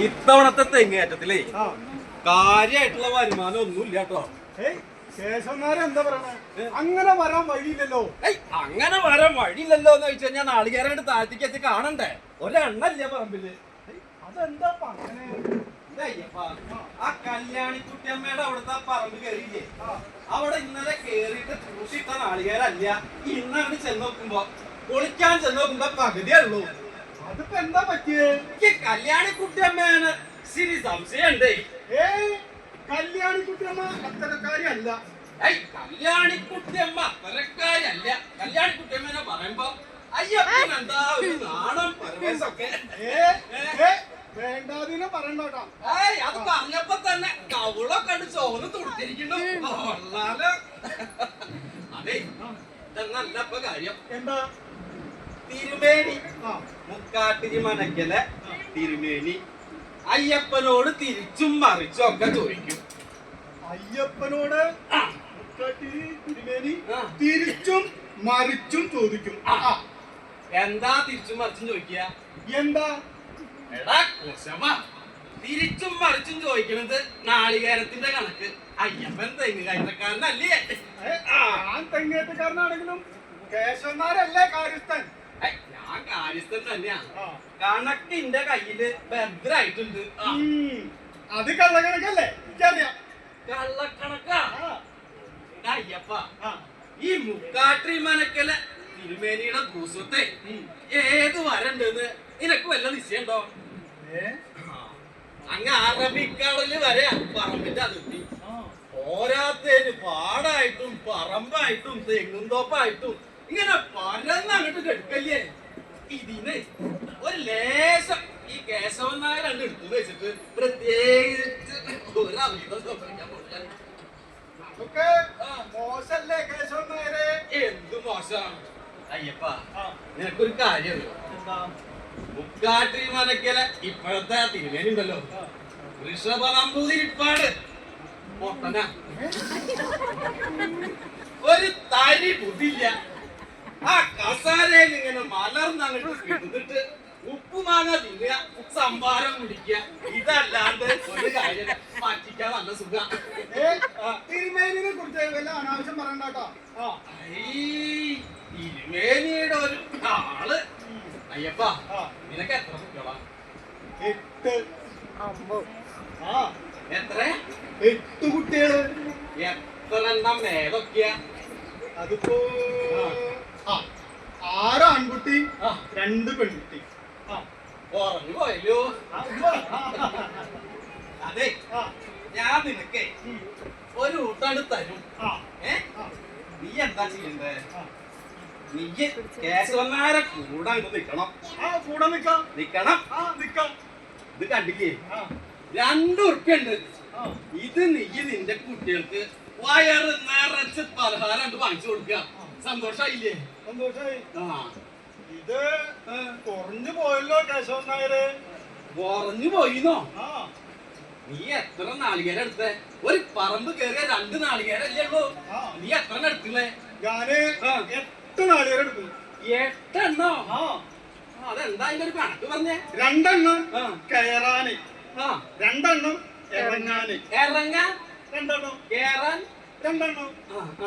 ഇത്തവണത്തെ തെങ്ങേറ്റത്തിലേ കാര്യമായിട്ടുള്ള വരുമാനം ഒന്നും ഇല്ല കേട്ടോ. എന്താ പറയണേ? അങ്ങനെ വരാൻ വഴിയില്ലല്ലോ. അങ്ങനെ വരാൻ വഴിയില്ലല്ലോ എന്ന് വെച്ച് കഴിഞ്ഞാൽ നാളികേരം താഴ്ത്തിക്ക് എത്തി കാണണ്ടേ? ഒരെണ്ണല്ല പറമ്പില്. അതെന്താ അങ്ങനെ? ആ കല്യാണിക്കുട്ടിയമ്മയുടെ അവിടുത്തെ പറമ്പ് കയറിയില്ലേ, അവിടെ ഇന്നലെ കേറിയിട്ട് പൂശിട്ട നാളികേരല്ല. ഇന്നവിടെ ചെന്ന് നോക്കുമ്പോ പൊളിക്കാൻ ചെന്ന് നോക്കുമ്പോ പകുതിയേ ഉള്ളൂ. അതിപ്പോ എന്താ പറ്റിയേ? കല്യാണിക്കുട്ടിയമ്മയാണ് ശരി സംശയണ്ടേ. കല്യാണിക്കുട്ടിയമ്മ അത്തരക്കാരിയല്ല. കല്യാണിക്കുട്ടിയമ്മ അത്തരക്കാരല്ല. കല്യാണിക്കുട്ടിയമ്മനെ പറയുമ്പോ അയ്യപ്പൻ എന്താ ഒരു നാടൻ പരമേശൊക്കെ വേണ്ടാതിനെ പറയണ്ടോട്ടാ. അത് പറഞ്ഞപ്പോ തന്നെ കവിളൊക്കെ കണ്ട് ചോന്ന് തുടുത്തിരിക്കുന്നു. അതെ, ഇതെന്നല്ല ഇപ്പൊ കാര്യം. എന്താ? തിരുമേനി മുക്കാട്ടിരി മനക്കലെ തിരുമേനി അയ്യപ്പനോട് തിരിച്ചും മറിച്ചും ഒക്കെ ചോദിക്കും. അയ്യപ്പനോട് തിരുമേനി തിരിച്ചും മറിച്ചും ചോദിക്കും. എന്താ തിരിച്ചും മറിച്ചും ചോദിക്കുക? എന്താ? എടാ കുശവ, തിരിച്ചും മറിച്ചും ചോദിക്കണത് നാളികേരത്തിന്റെ കണക്ക്. അയ്യപ്പൻ തെങ്ങ് കയറ്റക്കാരനല്ലേ? ഞാൻ തെങ്ങേറ്റക്കാരനാണെങ്കിലും കേശവന്മാരല്ലേ കാര്യസ്ഥൻ? ഞാൻ കാര്യസ്ഥൻ തന്നെയാ. കണക്കിന്റെ കയ്യില് ഭദ്രായിട്ടുണ്ട്. അത് കള്ളക്കണക്കല്ലേ? എനിക്കറിയാം. കള്ളക്കണക്കാ? അയ്യപ്പ, ഈ മുക്കാട്ടി മനക്കല തിരുമേനിയുടെ ഭൂസ്വത്തെ ഏത് വരണ്ടെന്ന് നിനക്ക് വല്ല നിശ്ചയുണ്ടോ? അങ്ങ് അറബിക്കടല് വരെ പറമ്പിന്റെ അതിർത്തി. പോരാത്തേന് പാടായിട്ടും പറമ്പായിട്ടും തെങ്ങും തോപ്പായിട്ടും ഇങ്ങനെ പരന്ന് അങ്ങോട്ട് കെടുക്കല്ലേ. ഇതിന് ഒരു ലേശം ഈ കേശവൻ നായർ രണ്ട് എടുത്തു വെച്ചിട്ട് പ്രത്യേകിച്ച് ഒരു അഭിപ്രായം സംഭവിക്കാൻ പോകാൻ. അതൊക്കെ മോശല്ലേ കേശവൻ നായരെ? എന്ത് മോശമാണ് അയ്യപ്പ. നിനക്കൊരു കാര്യം മുക്കാട്ടി മനക്കല ഇപ്പോഴത്തെ തിരുമേനി ഉണ്ടല്ലോ, ഋഷഭ നമ്പൂതിരിപ്പാട് പൊട്ടന. ഒരു തരി ബുദ്ധില്ല. ആ കസാരയിൽ ഇങ്ങനെ മലർന്നങ്ങോട്ട് കിടന്നിട്ട് ഉപ്പുമാങ്ങ തിന്നുക, സംഭാരം കുടിക്കുക. ഇതല്ലാണ്ട് ഒരു കാര്യം പറ്റിക്കാൻ നല്ല സുഖ. തിരുമേനിനെ കുറിച്ച് വല്ല അനാവശ്യം പറയണ്ടോ? തിരുമേനിയുടെ ഒരു ആള്. അയ്യപ്പ, നിനക്ക് എത്ര കുട്ടികളാ? 8. എത്ര? 8 കുട്ടികള്. എത്ര എണ്ണം ഏതൊക്കെയാ? അതിപ്പോ 6 ആൺകുട്ടി 2 പെൺകുട്ടി. പറഞ്ഞു പോയല്ലോ. അതെ, ഞാൻ നിനക്ക് ഒരു ഊട്ടാണ് തരും. നീ എന്താ ചെയ്യണ്ടേ? നീ കേശവന്മാരെ കൂടെ അങ്ങ് നിക്കണം. കൂടെ നിക്കണം. ഇത് കണ്ടില്ലേ, 2 ഉറുപ്പ്യുണ്ട്. ഇത് നീ നിന്റെ കുട്ടികൾക്ക് വയറ് നിറച്ച് പലഹാരം വാങ്ങിച്ചു കൊടുക്കുക. സന്തോഷായില്ലേ? സന്തോഷായി. ഇത് കുറഞ്ഞു പോയല്ലോ കേശവൻ നായരെ. കുറഞ്ഞു പോയിന്നോ? നീ എത്ര നാളികേരം എടുത്തേ? ഒരു പറമ്പ് കയറിയ 2 നാളികേരല്ലേ ഉള്ളൂ. നീ എത്ര എടുത്തില്ലേ? ഞാന് 8 നാളികേരം എടുത്തു. 8 എണ്ണോ? അതെന്താ അതിന്റെ ഒരു കണക്ക് പറഞ്ഞേ? 2 എണ്ണം കയറാന്, 2 എണ്ണം ഇറങ്ങാന്. ഇറങ്ങാൻ 2 എണ്ണം, കേറാൻ 2 എണ്ണം.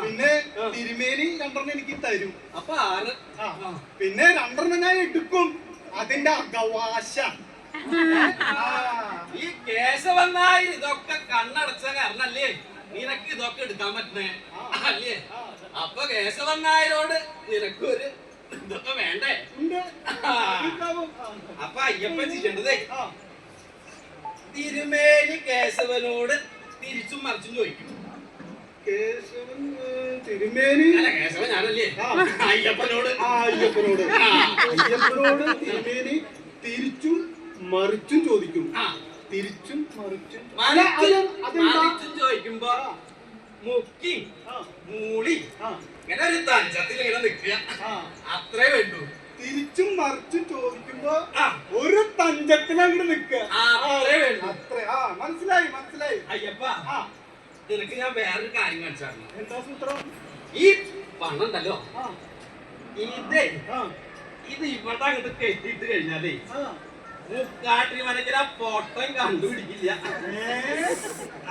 പിന്നെ തിരുമേനി 2 എണ്ണം എനിക്ക് തരും. അപ്പൊ 6. പിന്നെ 2 എണ്ണം ഞാൻ എടുക്കും. അതിന്റെ അവകാശം. ഈ കേശവൻ നായർ ഇതൊക്കെ കണ്ണടച്ച കാരണല്ലേ നിനക്ക് ഇതൊക്കെ എടുക്കാൻ പറ്റുന്നേ അല്ലേ? അപ്പൊ കേശവൻ നായരോട് നിനക്കൊരു ഇതൊക്കെ വേണ്ടേ? അപ്പൊ അയ്യപ്പൻ ചെയ്യേണ്ടതേ, തിരുമേനി കേശവനോട് തിരിച്ചും മറിച്ചും ചോദിക്കും. തിരുമേനി കേശവൻ ഞാനല്ലേ? അയ്യപ്പനോട് തിരുമേനി തിരിച്ചും മറിച്ചും ചോദിക്കും. തിരിച്ചും മറിച്ചും ചോദിക്കുമ്പോ മുക്കി മൂളി ഇങ്ങനെ ഒരു തഞ്ചത്തിൽ ഇങ്ങനെ നിൽക്കുക, അത്രേ വേണ്ടൂ. തിരിച്ചും മറിച്ചും ചോദിക്കുമ്പോ ഒരു തഞ്ചത്തിലങ്ങോട്ട് നിൽക്കുക. മനസ്സിലായി. അയ്യപ്പ, നിനക്ക് ഞാൻ വേറൊരു കാര്യം കാണിച്ചായിരുന്നു. എന്താ സൂത്രം? ഈ പണം ഉണ്ടല്ലോ, ഇത് ഇവിടെ അങ്ങോട്ട് കെട്ടിയിട്ട് കഴിഞ്ഞാലേ മുക്കാട്ടി മനക്കില പൊട്ടം കണ്ടുപിടിക്കില്ല.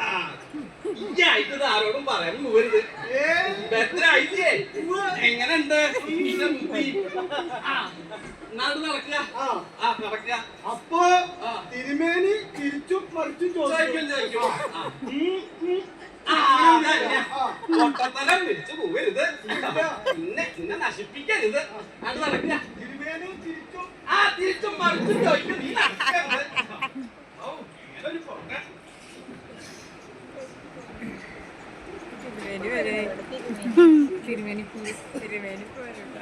ആ, ഇയായിട്ട് ആരോടും പറയാൻ പോകരുത്. എത്ര ആയില്ലേ? എങ്ങനെയുണ്ട് നടക്കുക? ആ നടക്കുക. അപ്പൊ തിരുമേനി തിരിച്ചും മറിച്ചും ചോദിക്കും. പൊട്ടത്തലം വിളിച്ചു പോകരുത്. ഇന്നെ നശിപ്പിക്കരുത്. അത് നടക്കുക. തിരുമേനി തിരിച്ചും തിരിച്ചും മറിച്ചും ചോദിക്കും. നീ നടക്കരുത്. ഓ ഇങ്ങനൊരു പൊട്ടൻ. തിരുമേനി പോരണ്ട.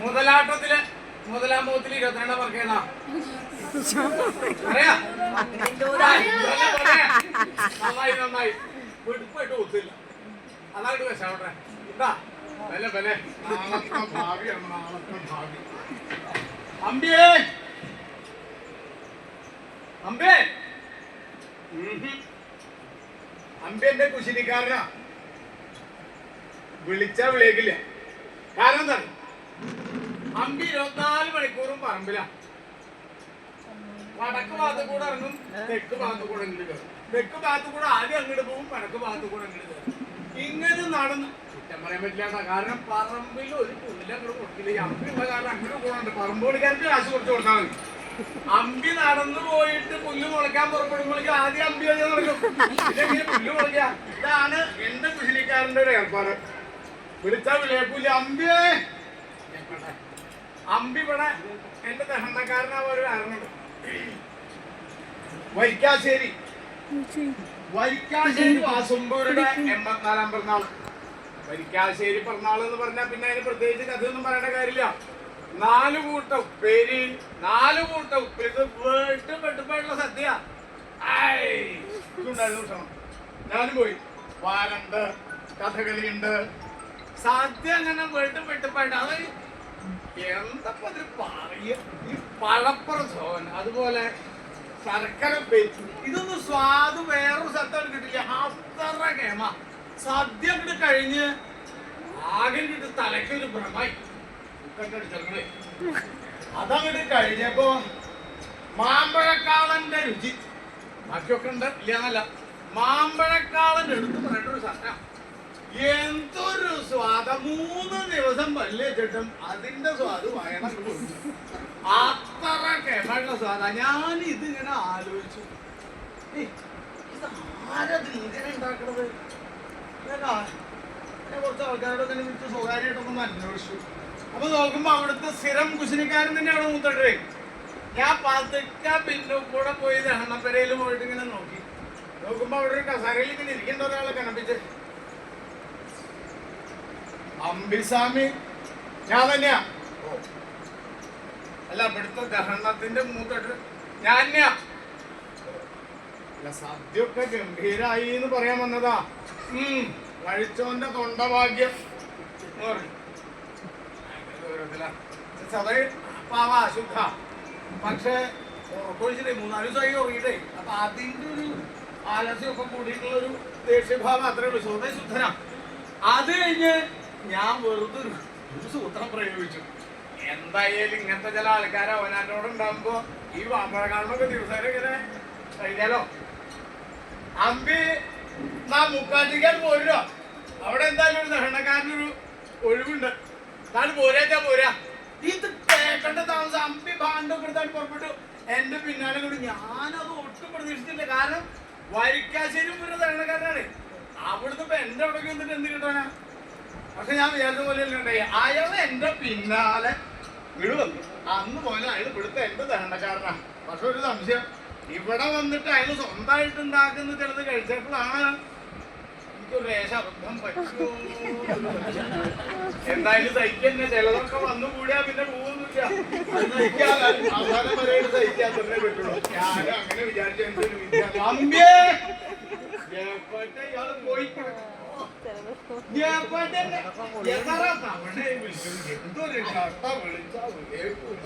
മുതലാട്ടത്തില് മുതലാം ബൂത്തില് 22 പറക്കേണ അറിയാ? നന്നായി നന്നായി വെടുപ്പായിട്ട് ഒത്തില്ല. അന്നായിട്ട് വിഷാവട്ടെ. എന്താ വില വില നാളത്തെ ഭാവിയാണ്. നാളത്തെ ഭാവി. അമ്പിയേ അമ്പേ അമ്പി എന്റെ കുശിനിക്കാരനാ. വിളിച്ചാ വിളിയേക്കില്ല. കാരണം എന്താണ്? അമ്പി 24 മണിക്കൂറും പറമ്പിലാ. വടക്ക് ഭാഗത്ത് കൂടെ ഇറങ്ങും, തെക്ക് ഭാഗത്ത് കൂടെ ഇങ്ങോട്ട് കയറും. തെക്ക് ഭാഗത്ത് കൂടെ ആദ്യം അങ്ങോട്ട് പോകും, വടക്ക് ഭാഗത്ത് കൂടെ ഇങ്ങോട്ട് കയറും. ഇങ്ങനെ നടന്ന് കുറ്റം പറയാൻ പറ്റില്ല. കാരണം പറമ്പിൽ ഒരു പുല്ല് അങ്ങോട്ട് കൊടുക്കില്ല. ഈ അമ്പി ഉള്ള കാരണം അങ്ങോട്ട് പോകുന്നുണ്ട്. പറമ്പ് പണിക്കാർക്ക് കാശ് കുറച്ച് കൊടുത്താൽ മതി. അമ്പി നടന്നു പോയിട്ട് പുല്ല് മുളയ്ക്കാൻ പുറപ്പെടുമ്പോഴേക്കും ആദ്യം അമ്പി വഴി നടക്കും. ഇതെങ്ങനെ പുല്ല് മുളയ്ക്ക? ഇതാണ് എന്റെ കുശിനിക്കാരന്റെ ഒരു ഏർപ്പാട്. വിളിച്ചാൽ വിളിയേക്കൂല. അമ്പിയേ അമ്പി ഇവിടെ എന്റെ ദഹനക്കാരനാ ഒരു കാരണമുണ്ട്. വൈക്കാശ്ശേരി വാസുമ്പൂരുടെ 84ാം പിറന്നാൾ. വരിക്കാശ്ശേരി പിറന്നാൾ എന്ന് പറഞ്ഞാൽ പിന്നെ അതിന് പ്രത്യേകിച്ച് കഥയൊന്നും പറയേണ്ട കാര്യമില്ല. 4 കൂട്ട ഉപ്പേരി, 4 കൂട്ട ഉപ്പേരി. ഇത് വെട്ടുപായിട്ടുള്ള സദ്യ. ഇതുണ്ടായിരുന്നു. ഞാനും പോയി. വാലുണ്ട്, കഥകളിയുണ്ട്, സദ്യ അങ്ങനെ വെട്ടുപായിട്ട്. അത് എന്താ പറയ, ഈ പഴപ്പുറം അതുപോലെ ശർക്കര ഉപ്പേരി. ഇതൊന്നും സ്വാദ് വേറൊരു സദ്യ കിട്ടില്ല. അത്ര കേമ. സദ്യ അങ്ങോട്ട് കഴിഞ്ഞ് ആകെ തലയ്ക്കൊരു ഭ്രമായി. അതങ്ങോട്ട് കഴിഞ്ഞപ്പോ മാമ്പഴക്കാളന്റെ രുചി. ബാക്കിയൊക്കെ ഉണ്ട്, ഇല്ലാന്നല്ല. മാമ്പഴക്കാളൻ എടുത്ത് പറയേണ്ട ഒരു സദ്യ. എന്തൊരു സ്വാദ. 3 ദിവസം പല്ല് വെച്ചിട്ടും അതിന്റെ സ്വാദ് വയണം. അത്ര കേമായിട്ടുള്ള സ്വാദ. ഞാൻ ഇതിങ്ങനെ ആലോചിച്ചു, ഇതാരത് ഇങ്ങനെ ഉണ്ടാക്കണത്? കുറച്ച് ആൾക്കാരോടൊക്കെ വിളിച്ച് സ്വകാര്യമായിട്ടൊക്കെ അന്വേഷിച്ചു. അപ്പൊ നോക്കുമ്പോ അവിടുത്തെ സ്ഥിരം കുശിനിക്കാരൻ തന്നെയാണ് മൂത്തട്ടേ. ഞാൻ പതുക്കെ പിന്നെ കൂടെ പോയി ദഹനപ്പരയിൽ പോയിട്ട് ഇങ്ങനെ നോക്കുമ്പോ അവിടെ ഒരു കസാരയിൽ ഇങ്ങനെ ഇരിക്കേണ്ട ഒരാളെ കണപ്പിച്ച്. അമ്പിസ്വാമി ഞാൻ തന്നെയാ. അല്ല, ഇവിടുത്തെ ദഹനത്തിന്റെ മൂത്തട്ട് ഞാൻ തന്നെയാ. അല്ല, സദ്യയൊക്കെ ഗംഭീരായി എന്ന് പറയാൻ വന്നതാ. കഴിച്ചോന്റെ തൊണ്ടഭാഗ്യം എന്ന് പറഞ്ഞു. പാവാ ശുദ്ധ. പക്ഷെ ഉറക്കൊഴിച്ചിട്ടേ 3-4 ദിവസമായി ഉറങ്ങിയിട്ടേ. അപ്പൊ അതിന്റെ ഒരു ആലസ്യമൊക്കെ കൂടിയിട്ടുള്ള ഒരു ദേഷ്യഭാവം അത്രേ ഉള്ളൂ. സ്വതേ ശുദ്ധനാ. അത് കഴിഞ്ഞ് ഞാൻ വെറുതെ ഒരു സൂത്രം പ്രയോഗിച്ചു. എന്തായാലും ഇങ്ങനത്തെ ചില ആൾക്കാരെ അവനോട് ഉണ്ടാകുമ്പോ ഈ വാമ്പഴക്കാരനൊക്കെ ദിവസം ഇങ്ങനെ കഴിക്കാലോ. അമ്പി മുക്കാറ്റിക്കാൻ പോരുക. അവിടെ എന്തായാലും ഒരു ദഹനക്കാരനൊരു ഒഴിവുണ്ട്. താൻ പോരാ. ഇത് കേൾക്കേണ്ട താമസം അമ്പി ഭാണ്ടൊക്കെ എടുത്താൽ പുറപ്പെട്ടു. എന്റെ പിന്നാലെ കൂടി. ഞാനത് ഒട്ടും പ്രതീക്ഷിച്ചില്ല. കാരണം വരിക്കാശ്ശേരി ഒരു ദഹനക്കാരനാണ്. അവിടുന്ന് ഇപ്പൊ എന്റെ അവിടേക്ക് വന്നിട്ട് എന്ത് കിട്ടാനാ? പക്ഷെ ഞാൻ വിചാരിച്ച പോലെ ഉണ്ടായി. അയാൾ എന്റെ പിന്നാലെ വീട് വന്നു. അന്ന് പോലെ അയാൾ ഇവിടുത്തെ എന്റെ ദഹനക്കാരനാ. പക്ഷെ ഒരു സംശയം, ഇവിടെ വന്നിട്ട് അയാൾ സ്വന്തമായിട്ട് ഉണ്ടാക്കുന്ന ചിലത് കഴിച്ചപ്പോഴാണ് എനിക്കൊരു ലേശം അബദ്ധം പറ്റുമോ. എന്തായാലും സഹിക്കന്നെ. ചിലതൊക്കെ വന്നു കൂടിയാ പിന്നെ പോകുന്നു. പറ്റുക. അത് സഹിക്കാതെ അവസാനം വരെ സഹിക്കാൻ തന്നെ പറ്റുള്ളൂ. ഞാനും അങ്ങനെ വിചാരിച്ച എന്തൊരു വിദ്യ. അമ്പിയേ എപ്പോഴത്തെ ഇയാള് പോയി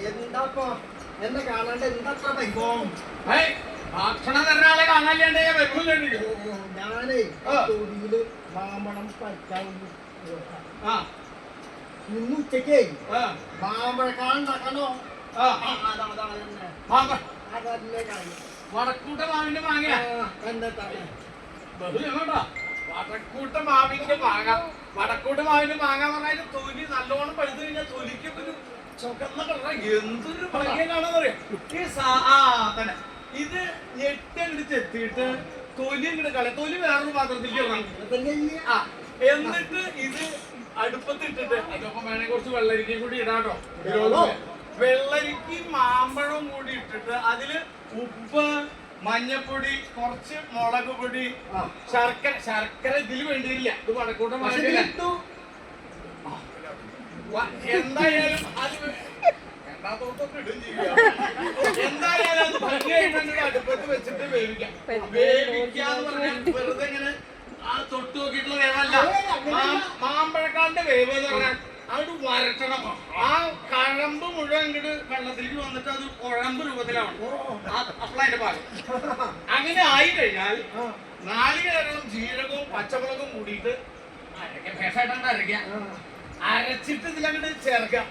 എന്താപ്പോ എന്നെ കാണാണ്ട് എന്താ വൈഭവം? ഭക്ഷണം തരുന്ന ആളെ കാണാനില്ലാണ്ട് വരുന്നില്ല. ഞാനേ തൊടിയില് മാമ്പഴം പറിക്കാൻ ഇന്ന് ഉച്ചക്കേ മാമ്പഴക്കാളുണ്ടാക്കണോ? അതല്ലേ കാര്യം. വടക്കൂട്ട മാവിന്റെ മാങ്ങ എന്താ വടക്കൂട്ട മാവിന്റെ മാങ്ങ. വടക്കൂട്ട മാവിന്റെ മാങ്ങ പറഞ്ഞാൽ തൊലി നല്ലോണം പഴുത്തു കഴിഞ്ഞാൽ തൊലിക്കൊക്കെ ഒരു ചുവന്ന കളറ. എന്തൊരു ഭംഗിയെ കാണാന്ന് പറയാം. തന്നെ ഇത് ഞെട്ടി അങ്ങോട്ട് ചെത്തിയിട്ട് തൊലി അങ്ങോട്ട് കളയാം. തൊലി വേറൊരു പാത്രത്തിലേക്ക് ഇടണം. എന്നിട്ട് ഇത് അടുപ്പത്തിട്ടിട്ട് അതിനൊപ്പം വേണമെങ്കിൽ കുറച്ച് വെള്ളരിക്കയും കൂടി ഇടാട്ടോ. വെള്ളരിക്ക് മാമ്പഴവും കൂടി ഇട്ടിട്ട് അതില് ഉപ്പ്, മഞ്ഞപ്പൊടി, കുറച്ച് മുളക് പൊടി, ശർക്കര ഇതിൽ വേണ്ടിയില്ല. ഇത് വടക്കൂട്ടം എന്തായാലും അത് എന്തായാലും അത് ഭംഗിയായിട്ട് അടുപ്പത്ത് വെച്ചിട്ട് വേവിക്കാം. വേവിക്കാന്ന് പറഞ്ഞാൽ വെറുതെ ഇങ്ങനെ തൊട്ട് നോക്കിയിട്ടുള്ള വേവല്ല. മാമ്പഴക്കാന്റെ വേവ് എന്ന് പറഞ്ഞാൽ അത് വരട്ടണം. ആ കഴമ്പ് മുഴുവൻ ഇങ്ങോട്ട് വെള്ളത്തിലേക്ക് വന്നിട്ട് അത് കുഴമ്പ് രൂപത്തിലാണ്. അപ്പോഴതിന്റെ പാകം അങ്ങനെ ആയി കഴിഞ്ഞാൽ നാളികേരവും ജീരകവും പച്ചമുളകും കൂടിയിട്ട് ഭേഷായിട്ടാണ് അരച്ചിട്ട് ഇതിലങ്ങോട്ട് ചേർക്കാം.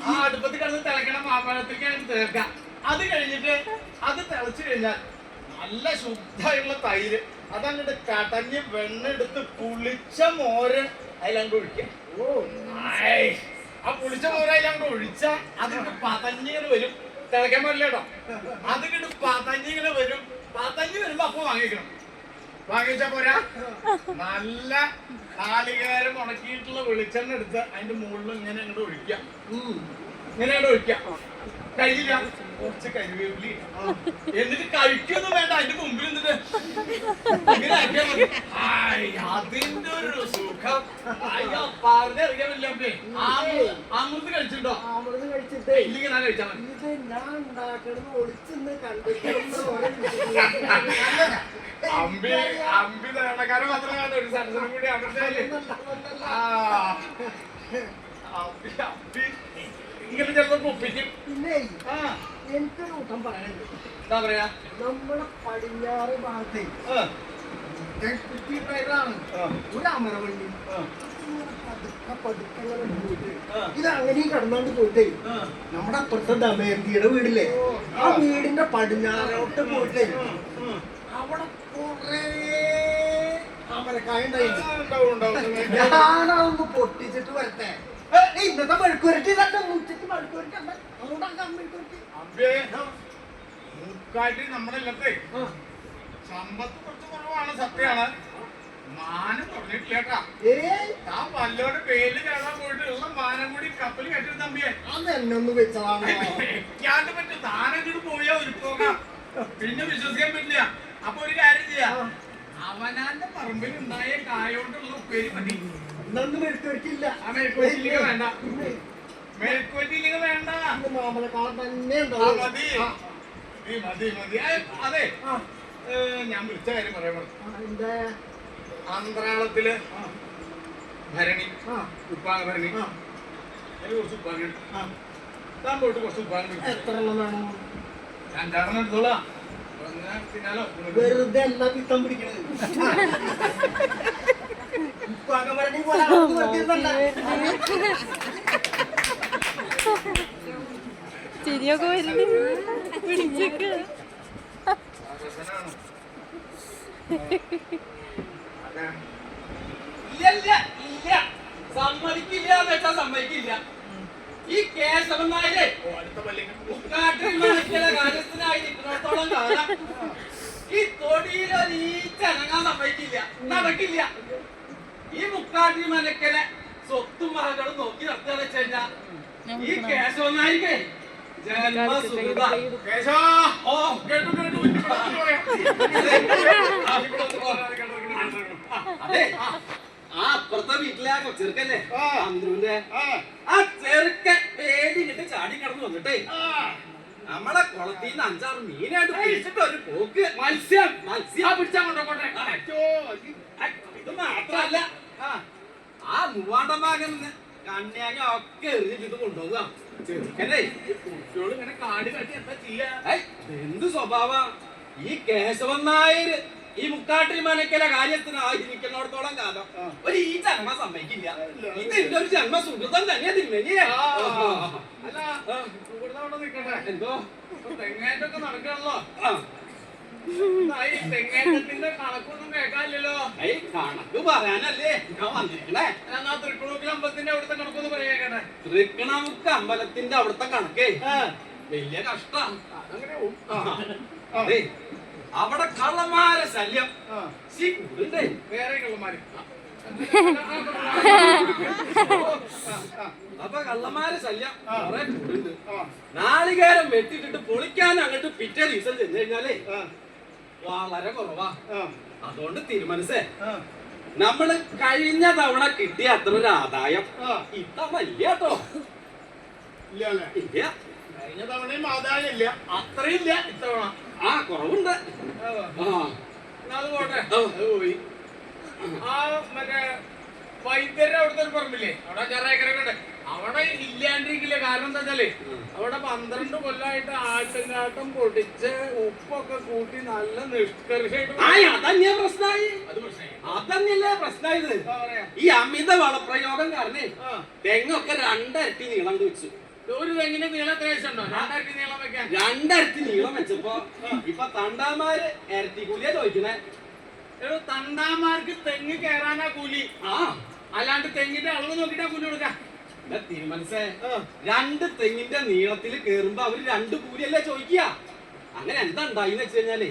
ആ അടുപ്പത്ത് കിടന്ന് തിളക്കണം. മാമ്പഴത്തേക്ക് അങ്ങോട്ട് ചേർക്കാം. അത് കഴിഞ്ഞിട്ട് അത് തിളച്ചു കഴിഞ്ഞാൽ നല്ല ശുദ്ധമായിട്ടുള്ള തൈര് അതങ്ങോട്ട് കടഞ്ഞ് വെണ്ണ എടുത്ത് പുളിച്ച മോര് അതിലങ്ങോട്ട് ഒഴിക്കാം. ആ പുളിച്ച മോര് അതിലങ്ങോട്ട് ഒഴിച്ച അതിങ്ങോട്ട് പതഞ്ഞിങ്ങനെ വരും. തിളയ്ക്കാൻ പറ്റില്ല കേട്ടോ. അതിങ്ങോട്ട് പതഞ്ഞിങ്ങനെ വരും. പതഞ്ഞ് വരുമ്പോ അപ്പൊ വാങ്ങിക്കണം. വാങ്ങിച്ച പോരാ, നല്ല നാളികേരം ഉണക്കിയിട്ടുള്ള വെളിച്ചെണ്ണ എടുത്ത് അതിന്റെ മുകളിൽ ഇങ്ങനെ അങ്ങോട്ട് ഒഴിക്കാം. ഇങ്ങനെ അങ്ങോട്ട് ഒഴിക്കാം. കഴിയില്ല കുറച്ച് കരിവേപ്പിലി എന്നിട്ട് കഴിക്കൊന്നും വേണ്ട. അതിന്റെ മുമ്പിൽ നിന്നിട്ട് ഇങ്ങനെ ആക്കിയാൽ മതി. അതിന്റെ ഒരു സുഖം പറഞ്ഞറിയാൻ പറ്റില്ല. അമൃത് കഴിച്ചിട്ടുണ്ടോ? അമൃത് കഴിച്ചിട്ട് ഇല്ലെങ്കിൽ ഞാൻ കഴിച്ചാൽ മതി. ഇത് ഞാൻ ഉണ്ടാക്കണമെന്ന് ഒളിച്ചെന്ന് കണ്ടിട്ട് അമ്പി തരണക്കാരൻ മാത്രം കാണും. ഒരു സരസനം കൂടി അമൃതല്ലേ. ഇങ്ങനെ ചിലപ്പോ ഒപ്പിക്കും. പിന്നെ എനിക്കൊരു കൂട്ടം പറയാനുണ്ട്. എന്താ പറയാ? നമ്മുടെ പടിഞ്ഞാറ് ഭാഗത്തെ കുട്ടി ഡ്രൈവറാണ് ഒരു അമരവള്ളി പതുക്കെ പോയിട്ട് ഇത് അങ്ങനെയും കടന്നാണ്ട് പോയിട്ടേ നമ്മുടെ അപ്പുറത്തെ ദമയന്തിയുടെ വീടില്ലേ, ആ വീടിന്റെ പടിഞ്ഞാറോട്ട് പോയിട്ടേ അവിടെ കൊറേ അമരക്കായ ഉണ്ടായിരുന്നു. ഞാനതൊന്ന് പൊട്ടിച്ചിട്ട് വരട്ടെ. ഇന്നത്തെ മെഴുക്കുരട്ടി തന്നെ മുറ്റത്ത് മെഴുക്കുരട്ടി മൂക്കാട്ടി നമ്മുടെ ഇല്ലത്തെ സമ്പത്ത് കുറച്ച് കുറവാണ്, സത്യമാണ്. മാനം കുറഞ്ഞിട്ടില്ലേട്ടാ. ആ വല്ലോടെ പേരില് കാണാൻ പോയിട്ട് ഉള്ള മാനം കൂടി കപ്പൽ കെട്ടി തമ്പിയെ അതെന്നെ ഒന്ന് വെച്ചതാണ്. വെക്കാണ്ട് പറ്റും. താനങ്ങോട്ട് പോയാ ഒരു പോകാം, പിന്നെ വിശ്വസിക്കാൻ പറ്റില്ല. അപ്പൊ ഒരു കാര്യം ചെയ്യാം, അവനാന്റെ പറമ്പിൽ ഉണ്ടായ കായോണ്ടുള്ള ഉപ്പേരി മതി. മെഴുക്കുരട്ടില്ല. ആ മെഴുക്കുവറ്റിയിലേക്ക് വേണ്ട. മെഴുക്കുവറ്റിയിലേക്ക് വേണ്ട. മാമ്പഴക്കാലം തന്നെ മതി മതി മതി. അതെ, ഞാൻ വിളിച്ച കാര്യം പറയാൻ പറഞ്ഞു. ആന്ധ്രാളത്തില് ഭരണി, ഉപ്പാങ്ങ ഭരണി, അതിന് കുറച്ച് ഉപ്പാങ്ങ താൻ പോയിട്ട് കുറച്ച് ഉപ്പാങ്ങ എത്ര എണ്ണം വേണം? 2 എണ്ണം എടുത്തോളാം. തിന്നാലോ. വെറുതെ എല്ലാ പിത്തം പിടിക്കണത്. ഉപ്പാങ്ങ ഭരണി പോലെ ചിരിയൊക്കെ വരുന്നു. പിടിച്ചേക്ക് സമ്മതിക്കില്ല എന്ന് വെച്ചാൽ സമ്മതിക്കില്ല. ഈ കേശവൻ നായരെ കാര്യസ്ഥനായി നിൽക്കുന്നിടത്തോളം കാലം ഈ തൊടിയിലൊരു ഈച്ച അനങ്ങാൻ സമ്മതിക്കില്ല, നടക്കില്ല. ഈ മുക്കാട്ടി മനക്കലെ സ്വത്തും മഹകളും നോക്കി നടത്തുകയെന്ന് വെച്ച് കഴിഞ്ഞാൽ ഈ കേശവൻ നായികേ ജന്മസുഹൃത. അതെ, ആ അപ്പുറത്തെ വീട്ടിലെ ചെറുക്കല്ലേ അന്തൂന്റെ ആ ചെറുക്കൻ പേടി കിട്ടി ചാടി കടന്നു വന്നിട്ടേ നമ്മളെ കുളത്തിൽ നിന്ന് 5-6 മീനായിട്ട് പിടിച്ചിട്ട് ഒരു പോക്ക്. മത്സ്യം മത്സ്യം പിടിച്ചാ കൊണ്ടോട്ടെ. ഇത് മാത്രല്ല, ആ മൂവാണ്ടമാകൻ കണ്യാങ്ങ ഒക്കെ എറിഞ്ഞിട്ട് കൊണ്ടുപോകാം ചെറുക്കനെ. കുട്ടിയോട് ഇങ്ങനെ കാട് കട്ടി എന്താ ചെയ്യാ? എന്ത് സ്വഭാവ ഈ കേശവൻ നായർ ഈ മുക്കാട്ടി മനക്കല കാര്യത്തിന് ആയിരിക്കുന്നിടത്തോളം കാലം ഒരു ഈ ജന്മ സമ്മതിക്കില്ല. ഇത് എന്റെ ഒരു ജന്മ സുഹൃതം തന്നെ തിരുമേനിയെ. അല്ല ഇവിടുന്ന് അവിടെ നിക്കട്ടെ. എന്തോ തെങ്ങേറ്റൊക്കെ നടക്കണല്ലോ. തെങ്ങേറ്റത്തിന്റെ കണക്കൊന്നും കേൾക്കാനില്ലല്ലോ. കണക്ക് പറയാനല്ലേ ഞാൻ വന്നിരിക്കണേ. എന്നാ തൃക്കണൂക്കിൽ അമ്പലത്തിന്റെ അവിടുത്തെ കണക്കൊന്ന് പറയാ. തൃക്കണമുക്ക് അമ്പലത്തിന്റെ അവിടുത്തെ കണക്കേ വലിയ കഷ്ടം. അങ്ങനെ അതെ, അവിടെ കള്ളന്മാരെ ശല്യം ഉണ്ട്. വേറെ കള്ളന്മാര്. അപ്പൊ കള്ളന്മാരെ ശല്യം കുറെ കൂടുണ്ട്. നാളികേരം വെട്ടിട്ടിട്ട് പൊളിക്കാൻ അങ്ങോട്ട് പിറ്റേ ദിവസം ചെന്ന് കഴിഞ്ഞാലേ വളരെ കുറവാ. അതുകൊണ്ട് തീരുമാനിച്ചേ, നമ്മള് കഴിഞ്ഞ തവണ കിട്ടിയ അത്ര ഒരു ആദായം ഇത്തവണ ഇല്ല കേട്ടോ. ഇല്ല, കഴിഞ്ഞ തവണയും ആദായം ഇല്ല, അത്രയില്ല ഇത്തവണ. കുറവുണ്ട്. അത് പോട്ടെ, അത് പോയി. ആ മറ്റേ വൈദ്യരുടെ അവിടുത്തെ ഒരു പറമ്പില്ലേ, അവിടെ ചെറിയ അവിടെ ഇല്ലാണ്ടിരിക്കില്ല. കാരണം എന്താ വെച്ചാല് അവിടെ 12 കൊല്ലമായിട്ട് ആട്ടുംകാട്ടം പൊടിച്ച് ഉപ്പൊക്കെ കൂട്ടി നല്ല നിഷ്കർഷമായിട്ട് അതന്നെ പ്രശ്നമായി. അതന്നെയല്ലേ പ്രശ്നമായത്. ഈ അമിത വളപ്രയോഗം കാരണം തെങ്ങൊക്കെ 2 ഇരട്ടി നീളം വെച്ചു. ഒരു തെങ്ങിന്റെ നീളം എത്ര ഉണ്ടോ? 2 ഇരട്ടി നീളം വെക്കാൻ. 2 ഇരട്ടി നീളം വെച്ചപ്പോ ഇപ്പൊ തണ്ടാമാര് ഇരട്ടി കൂലിയാ ചോദിക്കണേ. തണ്ടാമാർക്ക് തെങ്ങ് കയറാനാ കൂലി, അല്ലാണ്ട് തെങ്ങിന്റെ അളവ് നോക്കിട്ടാ കൂലി കൊടുക്കാം. തീരുമാനിച്ചേ, 2 തെങ്ങിന്റെ നീളത്തിൽ കേറുമ്പോ അവര് 2 കൂലിയല്ലേ ചോദിക്കുക. അങ്ങനെ എന്താ ഉണ്ടായിന്ന് വെച്ച് കഴിഞ്ഞാലേ,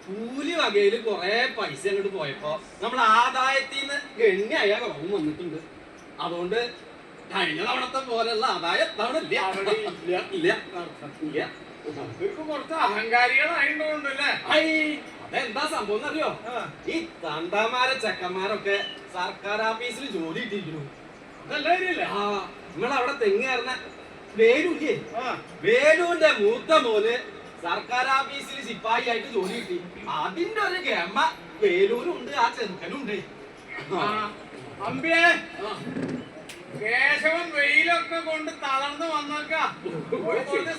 കൂലി വകയില് കൊറേ പൈസ അങ്ങോട്ട് പോയപ്പോ നമ്മൾ ആദായത്തിന്ന് ഗണ്യായ കുറവും വന്നിട്ടുണ്ട്. അതുകൊണ്ട് കഴിഞ്ഞ തവണത്തെ പോലെയുള്ള ആദായം തവണ ഇല്ല. ഇവർക്ക് കുറച്ച് അഹങ്കാരികളായിട്ടുണ്ടല്ലേ. അതെന്താ സംഭവം എന്നറിയോ? ഈ തണ്ടാമാരെ ചെക്കന്മാരൊക്കെ സർക്കാർ ഓഫീസിൽ ജോലി ഇട്ടിരിക്കുന്നു. നമ്മളവിടെ തെങ്ങ് കയറുന്ന വേലൂല്ലേ, വേലൂന്റെ മൂത്ത മോന് സർക്കാർ ഓഫീസിൽ സിപ്പായി ആയിട്ട് ജോലി കിട്ടി. അതിന്റെ ഒരു ഗമ്മ വേലൂരുണ്ട്, ആ ചെറുക്കനുണ്ട്. അമ്പിയേ, കേശവൻ വെയിലൊക്കെ കൊണ്ട് തളർന്ന് വന്നേക്കാ,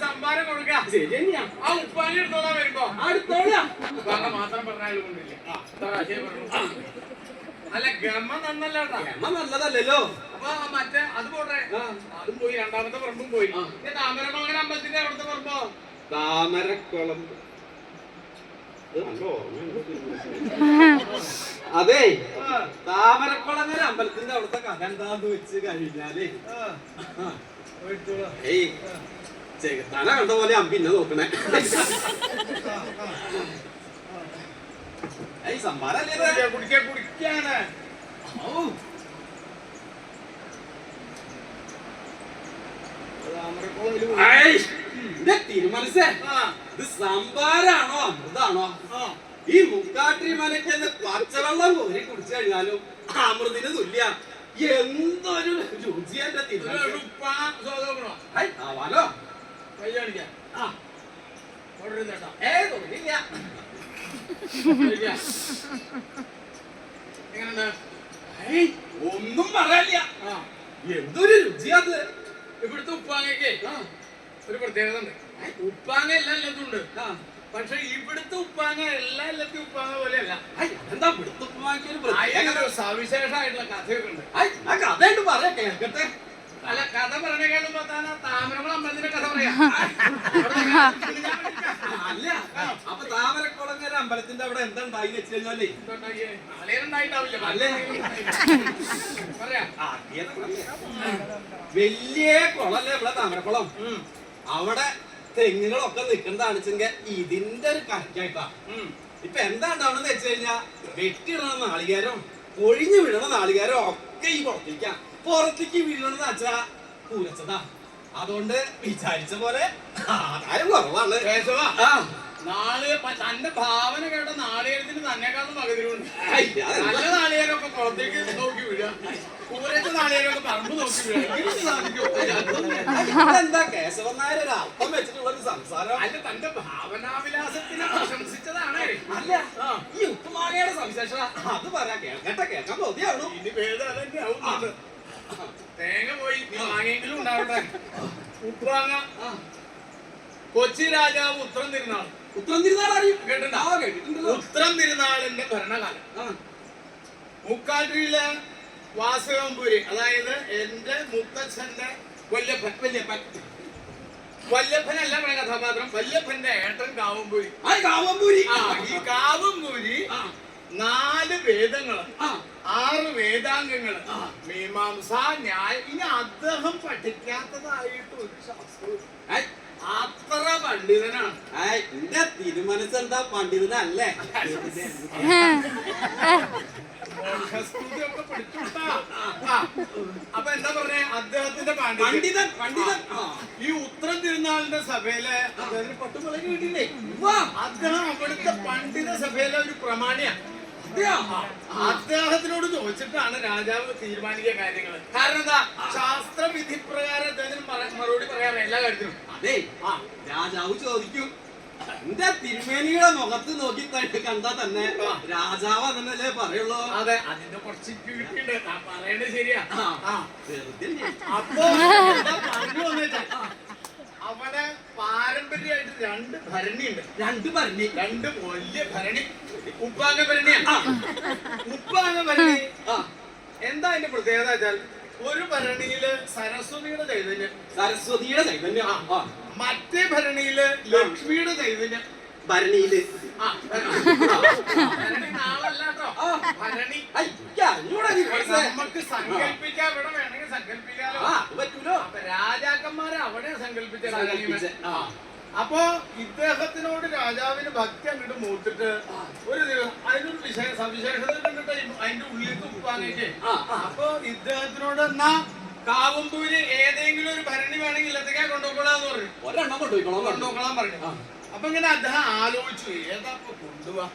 സംഭാരം കൊടുക്കാം. ശരി തന്നെയാ. ആ ഉപ്പാനി എടുത്തോളാൻ വരുമ്പോ അടുത്തോളാം മാത്രം പറഞ്ഞാലും കൊണ്ടില്ല. അല്ല ഗമ നന്നല്ലോ, ഗമ്മ നല്ലതല്ലല്ലോ. അപ്പൊ മറ്റേ അത് പോട്ടെ, അതും പോയി. രണ്ടാമത്തെ പറമ്പും പോയി. താമരക്കുളങ്ങര അമ്പലത്തിന്റെ അവിടുത്തെ പറമ്പോ? താമരക്കുളം. അതെ, താമരക്കുളങ്ങര അമ്പലത്തിന്റെ അവിടുത്തെ കഥ എന്താന്ന് വെച്ച് കഴിഞ്ഞാലേ, ഏയ് ചെകുത്താന കണ്ട പോലെ അമ്പിന്നെ നോക്കണേ. സംഭാരല്ലേ കുടിക്കാണ്. തീരുമാനിച്ചേ, ഇത് സംഭാരാണോ അമൃതാണോ? ഈ മുക്കാട്ടി മനക്കെന്ന് പച്ചവെള്ളം കോരി കുടിച്ചു കഴിഞ്ഞാലും അമൃതിന് തുല്യ. എന്തൊരു രുചി എന്റെ തീരുമാനിച്ചോ. ഒന്നും പറയാനില്ല, എന്തൊരു രുചിയത്. ഇവിടുത്തെ ഉപ്പാങ്ങയ്ക്ക് ഒരു പ്രത്യേകത ഉണ്ട്. ഉപ്പാങ്ങ എല്ലാത്തും ഉണ്ട്, പക്ഷെ ഇവിടുത്തെ ഉപ്പാങ്ങ എല്ലാത്തും ഉപ്പാങ്ങ പോലെയല്ല. എന്താ ഇവിടുത്തെ ഉപ്പാങ്ങ സവിശേഷമായിട്ടുള്ള കഥയൊക്കെ ഉണ്ട്. ആ കഥയുണ്ട്, പറയാ കേൾക്കട്ടെ. അല്ല, കഥ പറഞ്ഞേക്കാളും താമരക്കുളം അമ്പലത്തിന്റെ കഥ പറയാ. അല്ല, അപ്പൊ താമരക്കുളങ്ങര അമ്പലത്തിന്റെ അവിടെ എന്താ ഉണ്ടായി വെച്ച് കഴിഞ്ഞാലേ, വലിയ കുളല്ലേ ഇവിടെ താമരക്കുളം. അവിടെ തെങ്ങുകളൊക്കെ നിൽക്കുന്നതാണ് വെച്ചെങ്കിൽ ഇതിന്റെ ഒരു കറക്റ്റായിട്ടാ. ഇപ്പൊ എന്താ ഉണ്ടാവണമെന്ന് വെച്ച് കഴിഞ്ഞാ, വെട്ടിയിടണ നാളികേരം ഒഴിഞ്ഞു വീഴണ നാളികേരം ഒക്കെ ഈ പുറത്തേക്ക് വീഴണമെന്ന് വെച്ചാ പൂരച്ചതാ. അതുകൊണ്ട് വിചാരിച്ച പോലെ ആദായം കുറവാണ്. തന്റെ ഭാവന കേട്ട നാളികേരത്തിന് തന്നെക്കാളും പകുതിയുണ്ട്. നല്ല നാളികേരമൊക്കെ പുറത്തേക്ക് നോക്കി വിടുക, കൂരത്തെ നാളികേരമൊക്കെ പറമ്പ് നോക്കി വിടുക. എന്താ കേശവൻ നായർ ഒരു അർത്ഥം വെച്ചിട്ടുള്ള ഒരു സംസാരം? അല്ല, തന്റെ ഭാവനാവിലാസത്തിനെ പ്രശംസിച്ചതാണ്. അല്ല, ഈ ഉപ്പുമാങ്ങയുടെ സവിശേഷത അത് പറയാ. കേൾക്കാൻ തോന്നിയാണോ? ഇനി ഭേദം അതന്നെ ആവുന്നുണ്ട്. തേങ്ങ പോയി മാങ്ങയെങ്കിലും ഉണ്ടാവട്ടെ. ഉപ്പുമാങ്ങ കൊച്ചി രാജാവ് ഉത്രം തിരുനാൾ. ഉത്രം തിരുനാൾ അറിയും? കേട്ടിട്ടുണ്ടോ? ഉത്രം തിരുനാളിന്റെ ഭരണകാലം മുക്കാട്ടിയിലെ വാസവമ്പൂരി, അതായത് എന്റെ മുത്തച്ഛന്റെ വല്യപ്പനല്ല കഥാപാത്രം, വല്യപ്പന്റെ ഏട്ടൻ കാവമ്പൂരി. ഈ കാവമ്പൂരി 4 വേദങ്ങള്, 6 വേദാംഗങ്ങള്, മീമാംസ, ന്യായം. ഇനി അദ്ദേഹം പഠിക്കാത്തതായിട്ട് ഒരു ശാസ്ത്രവും. അത്ര പണ്ഡിതനാണ്. എന്റെ തിരുമനസെന്താ പണ്ഡിതനല്ലേ? അപ്പൊ എന്താ പറഞ്ഞേ, അദ്ദേഹത്തിന്റെ പണ്ഡിതൻ. ഈ ഉത്രം തിരുനാളിന്റെ സഭയിലെ അദ്ദേഹത്തിന് പട്ടുമുളക് കിട്ടിയില്ലേ? അദ്ദേഹം അവിടുത്തെ പണ്ഡിത സഭയിലെ ഒരു പ്രമാണിയാണ്. അദ്ദേഹത്തിനോട് ചോദിച്ചിട്ടാണ് രാജാവ് തീരുമാനിക്കുക കാര്യങ്ങൾ. കാരണം എന്താ, ശാസ്ത്രവിധി പ്രകാരം അദ്ദേഹത്തിന് മറുപടി പറയാൻ എല്ലാ കാര്യത്തിനും. അതെ, രാജാവ് ചോദിക്കും. എന്റെ തിരുമേനിയുടെ മുഖത്ത് നോക്കി കണ്ടാ തന്നെ രാജാവ് എന്നല്ലേ പറയുള്ളൂ. അതെ, അതിന്റെ കുറച്ച് കിട്ടിയിട്ടുണ്ട്. പറയേണ്ടത് ശരിയാ. അപ്പൊ പറഞ്ഞു വന്നേച്ചാ, അവിടെ പാരമ്പര്യമായിട്ട് 2 ഭരണിയുണ്ട്. 2 വലിയ ഭരണി. ഉപ്പാങ്ങ ഭരണിയാണ്. ഉപ്പാങ്ങ ഭരണി എന്താ അതിന്റെ പ്രത്യേകത വെച്ചാൽ, ഒരു ഭരണിയില് സരസ്വതിയുടെ ചൈതന്യം, മറ്റേ ഭരണിയില് ലക്ഷ്മിയുടെ ചൈതന്യം. ഭരണി നാളല്ലാട്ടോ, ഭരണി. നമുക്ക് സങ്കല്പിക്കാം, ഇവിടെ വേണമെങ്കിൽ സങ്കല്പിക്കാലോ. അപ്പൊ രാജാക്കന്മാരെ അവിടെ സങ്കല്പിച്ച. അപ്പൊ ഇദ്ദേഹത്തിനോട് രാജാവിന് ഭക്തി അങ്ങോട്ട് മൂത്തിട്ട് ഒരു അതിനൊരു സവിശേഷത കണ്ടിട്ട് അതിന്റെ ഉള്ളിലേക്ക് ഉപ്പാങ്ങയ്ക്ക്. അപ്പൊ ഇദ്ദേഹത്തിനോട് എന്നാ കാവമ്പൂര് ഏതെങ്കിലും ഒരു ഭരണി വേണമെങ്കിൽ ഇല്ലത്തേക്കാ കൊണ്ടുപോകണമെന്ന് പറഞ്ഞു. ഒരെണ്ണം കൊണ്ടുപോകണം പറഞ്ഞു. അപ്പൊ ഇങ്ങനെ അദ്ദേഹം ആലോചിച്ചു, ഏതാ കൊണ്ടുപോവാ.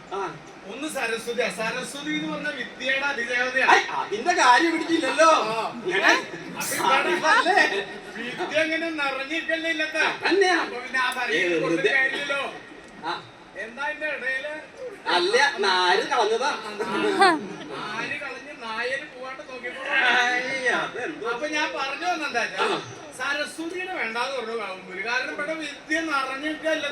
ഒന്ന് സരസ്വതി. സരസ്വതി എന്ന് പറഞ്ഞ വിദ്യയുടെ അതിദേവതയാണ്. അതിന്റെ കാര്യം പിടിച്ചില്ലല്ലോ. വിദ്യ എങ്ങനെ നിറഞ്ഞിരിക്കല്ലേ ഇല്ലത്തെ. അപ്പൊ പിന്നെ ആ ഭരണി കൊണ്ട് കാര്യമില്ലല്ലോ. എന്താ ഇതിന്റെ ഇടയില് അല്ല, നാര് കളഞ്ഞതാ. നാര് കളഞ്ഞ് നായര് പോവാണ്ട് നോക്കിയപ്പോ അപ്പൊ ഞാൻ പറഞ്ഞു വന്നെന്താ, സരസ്വതിയുടെ വേണ്ടാന്ന് പറഞ്ഞു കാവുമ്പൂര്. കാരണം ഇവിടെ വിദ്യ നിറഞ്ഞിട്ടല്ലേ.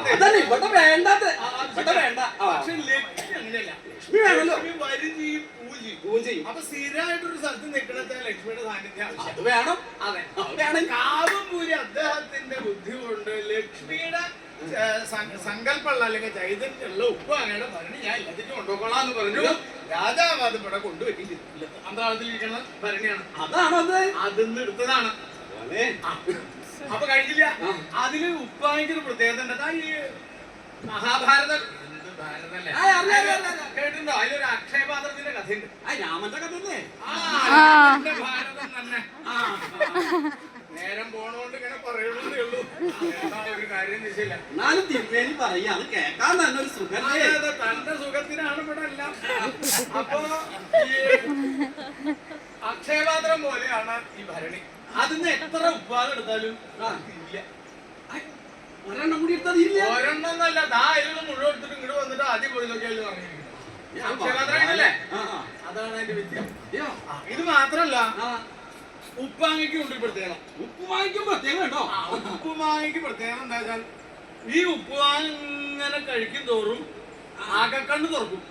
പക്ഷെ ലക്ഷ്മി അങ്ങനെയല്ല. ലക്ഷ്മി വരും ചെയ്യും, പൂജ ചെയ്യും. അപ്പൊ സ്ഥിരമായിട്ടൊരു സ്ഥലത്ത് നിൽക്കണത്തെ ലക്ഷ്മിയുടെ സാന്നിധ്യം വേണം. അതെ, കാവുമ്പൂര് അദ്ദേഹത്തിന്റെ ബുദ്ധി കൊണ്ട് ലക്ഷ്മിയുടെ സങ്കല്പമുള്ള അല്ലെങ്കിൽ ചൈതന്യമുള്ള ഉപ്പാങ്ങയുടെ ഭരണി ഞാൻ എല്ലാത്തിനും കൊണ്ടുപോകണമെന്ന് പറഞ്ഞു. രാജാവ് അത് ഇവിടെ കൊണ്ടുവരില്ല. അന്താളത്തിലിരിക്കുന്ന ഭരണിയാണ്. അതിന്ന് എടുത്തതാണ്. അപ്പൊ കഴിഞ്ഞില്ല. അതില് ഉപ്പാങ്ങിക്കൊരു പ്രത്യേകത ഉണ്ട്. ഈ മഹാഭാരതം കേട്ടിട്ടുണ്ടോ? അതിലൊരു അക്ഷയപാത്രത്തിന്റെ കഥയുണ്ട്. രാമന്റെ കഥയല്ലേ? ഭാരതം തന്നെ. നേരം പോണോണ്ട് ഇങ്ങനെ പറയുന്നതേ ഉള്ളൂ. ഒരു കാര്യം നിശ്ചയില്ല. എന്നാലും തിരുമേനി പറയാ, അത് കേൾക്കാൻ തന്നെ ഒരു സുഖം. തന്റെ സുഖത്തിനാണ് ഇവിടെ എല്ലാം. അപ്പൊ ഈ അക്ഷയപാത്രം പോലെയാണ് ഈ ഭരണി. അതിന് എത്ര ഉപ്പാദം എടുത്താലും ഇല്ല. ഒരെണ്ണം കൂടി എടുത്താൽ ഇല്ല. ഒരെണ്ണന്നല്ല, അതിലുള്ള മുഴുവൻ എടുത്തിട്ട് ഇങ്ങോട്ട് വന്നിട്ട് ആദ്യം പോയി നോക്കിയാലും പറഞ്ഞിരിക്കുന്നു. അക്ഷയപാത്രം അല്ലേ? അതാണ് അതിന്റെ വിദ്യ. ഇത് മാത്രല്ല, ഉപ്പാങ്ങയ്ക്ക് ഉണ്ട് പ്രത്യേകത. ഉപ്പുമാങ്ങയ്ക്കും പ്രത്യേകം കേട്ടോ. ഉപ്പുമാങ്ങയ്ക്ക് പ്രത്യേകത എന്താ വെച്ചാൽ, ഈ ഉപ്പുമാങ്ങ ഇങ്ങനെ കഴിക്കും തോറും ആകക്കണ്ണ് തുറക്കും.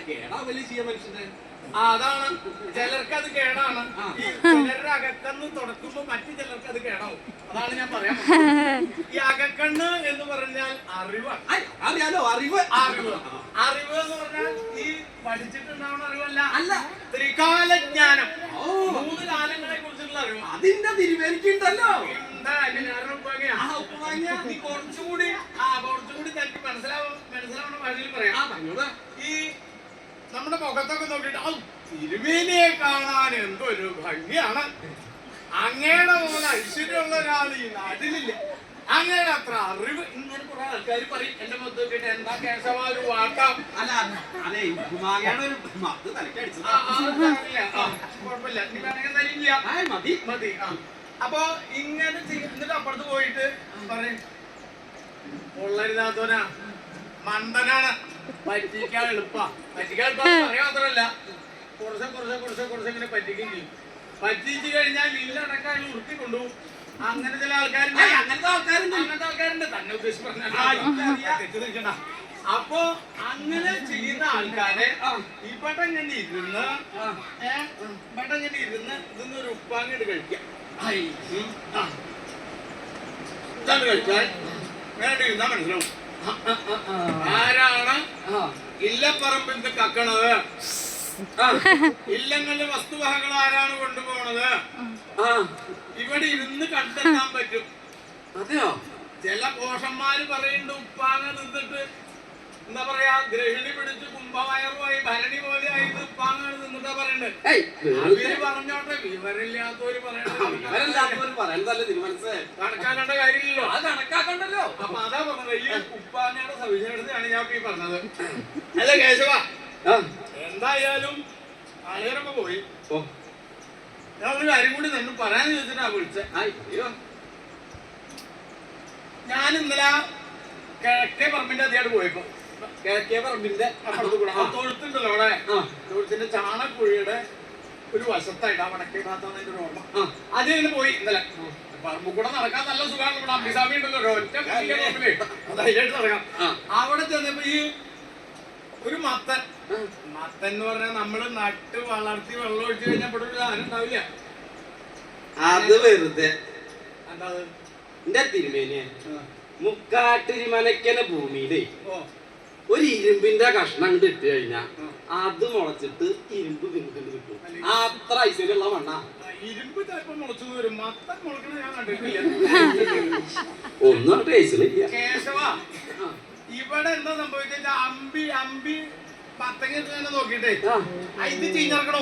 കേടാ വലിയ ചെയ്യാൻ മനുഷ്യന്റെ. അതാണ്, ചിലർക്ക് അത് കേടാണ്. ഈ ചിലരുടെ അകക്കണ്ണ് തുറക്കുമ്പോ മറ്റു ചിലർക്ക് അത് കേടാവും. അതാണ് ഞാൻ പറയാൻ. ഈ അകക്കണ്ണ് എന്ന് പറഞ്ഞാൽ അറിവാണ്. അറിയാലോ, അറിവ് എന്ന് പറഞ്ഞാൽ ഈ പഠിച്ചിട്ടുണ്ടാവുന്ന അറിവല്ല. അല്ല, ത്രികാലജ്ഞാനം. 3 കാലങ്ങളെ കുറിച്ചുള്ള അറിവ്. അതിന്റെ തിരുമേനിക്കുണ്ടല്ലോ. നീ കുറച്ചുകൂടി തനിക്ക് മനസ്സിലാവുന്ന ഭാഷയിൽ പറയാം. ഈ നമ്മുടെ മുഖത്തൊക്കെ നോക്കിയിട്ട് തിരുമേനിയെ കാണാൻ എന്തൊരു ഭംഗിയാണ്, അങ്ങയുടെ പോലെ ഐശ്വര്യമുള്ള ഒരാൾ ഈ നാട്ടിലില്ല. ആ അങ്ങനെ അത്ര അറിവ് ഇങ്ങനെ കുറെ ആൾക്കാർ പറയും എന്റെ മുഖത്ത് നോക്കിയിട്ട് എന്താ കേശവ ഒരു വാട്ടം. അല്ല അതെ ഉപ്പുമാങ്ങയാണ് ഒരു മത്ത് തലക്കടിച്ചത്. കുഴപ്പമില്ല, നീ വേണമെങ്കിൽ തരില്ല. മതി മതി. അപ്പൊ ഇങ്ങനെ എന്നിട്ട് അപ്പുറത്ത് പോയിട്ട് പറയും പൊള്ളരുതാത്തോനാ മണ്ടനാണ്, പറ്റിക്കാൻ എളുപ്പാ. പറ്റിക്കാൻ എളുപ്പം പറയാൻ മാത്രമല്ല കുറച്ച് ഇങ്ങനെ പറ്റിക്കുകയും ചെയ്യും. പറ്റിച്ചു കഴിഞ്ഞാൽ വീട്ടിലടക്കാൻ ഉറുത്തി കൊണ്ടുപോകും. അങ്ങനെ ചില ആൾക്കാരുണ്ട്. അങ്ങനത്തെ ആൾക്കാരുണ്ട് തന്നെ ഉദ്ദേശിച്ച് പറഞ്ഞ. അപ്പൊ അങ്ങനെ ചെയ്യുന്ന ആൾക്കാരെ ഇവിടെ ഇങ്ങനെ ഇരുന്ന് ഇതൊന്നും ഒരു ഉപ്പാങ്ങോട്ട് കഴിക്കാം. ഇതാണ് കഴിച്ചാൽ വേണ്ട ഇരുന്നാ മനസ്സിലാവും ആരാണ് ഇല്ലപ്പറമ്പിൽ നിന്ന് കക്കണത്, ഇല്ലങ്ങളിലെ വസ്തുവകകൾ ആരാണ് കൊണ്ടുപോണത്. ഇവിടെ ഇരുന്ന് കണ്ടെത്താൻ പറ്റും. അതെയോ? ചില പോഷന്മാര് പറയുന്നുണ്ട് ഉപ്പാങ്ങ നിന്നിട്ട് എന്താ പറയാ ഗ്രഹിണി പിടിച്ച് കുംഭവയറുമായി ഭരണി പോലെ ആയിട്ട് ഉപ്പാങ്ങാണ് നിന്നിട്ടാ പറയണ്ടത്. അവര് പറഞ്ഞോട്ടെ, വിവരമില്ലാത്തവര് കണക്കാക്കേണ്ട കാര്യമില്ലല്ലോ, അത് കണക്കാക്കണ്ടല്ലോ. അപ്പൊ അതാ പറഞ്ഞത് ഈ ഉപ്പാങ്ങയുടെ സവിശേഷതയാണ് ഞാൻ ഈ പറഞ്ഞത്. അല്ല കേശവ, എന്തായാലും ആളുകളൊക്കെ പോയി. ഞാൻ ഒരു കാര്യം കൂടി നിന്ന് പറയാൻ ചോദിച്ചിട്ടാ വിളിച്ചത്. ഞാൻ ഇന്നലെ കിഴക്കേ പറമ്പിന്റെ അതിയായിട്ട് പോയപ്പോ കിഴക്കേ പറമ്പിന്റെ അപ്പുറത്ത് കൂടെ തൊഴുത്തുണ്ടല്ലോ അവിടെ, തൊഴുത്തിന്റെ ചാണക്കുഴിയുടെ ഒരു വശത്തായിട്ട് ആ വടക്കേ ഭാഗത്താണ് അതിന്റെ ഒരു ഓർമ്മ. അതിന് പോയി ഇന്നലെ. പറമ്പ് കൂടെ നടക്കാൻ നല്ല സുഖമാണ്. ഇവിടെ അമ്പിസ്വാമി ഉണ്ടല്ലോ ഒറ്റ പറമ്പില്, അതായിട്ട് നടക്കാം. അവിടെ ചെന്നപ്പോ ഈ ഒരു മത്തൻ എന്ന് പറഞ്ഞാൽ നമ്മള് നട്ട് വളർത്തി വെള്ളം ഒഴിച്ചു കഴിഞ്ഞാൽ ഇവിടെ ഒരു സാധനം ഉണ്ടാവില്ല. അത് വെറുതെ എന്താ എന്റെ തിരുമേനിയെ മുക്കാട്ടിരിമനക്കന ഭൂമിയിലേ ഒരു ഇരുമ്പിന്റെ കഷ്ണം അങ്ങോട്ട് ഇട്ട് കഴിഞ്ഞാ അത് മുളച്ചിട്ട് ഇരുമ്പ് പിന്നിട്ട് കിട്ടും. അത്ര ഐശ്വര്യമുള്ള മണ്ണ. ഇരുമ്പ് ചിലപ്പോ മുളച്ചു വരും, മത്തൻ മുളക്കണ ഞാൻ കണ്ടിട്ടില്ല. ഒന്നും ടേസ്റ്റിലില്ല. കേശവ, ഇവിടെ എന്താ സംഭവിച്ചാ അമ്പി പത്തങ്ങ നോക്കിട്ടേ ഇത് ചീഞ്ഞിറക്കണോ,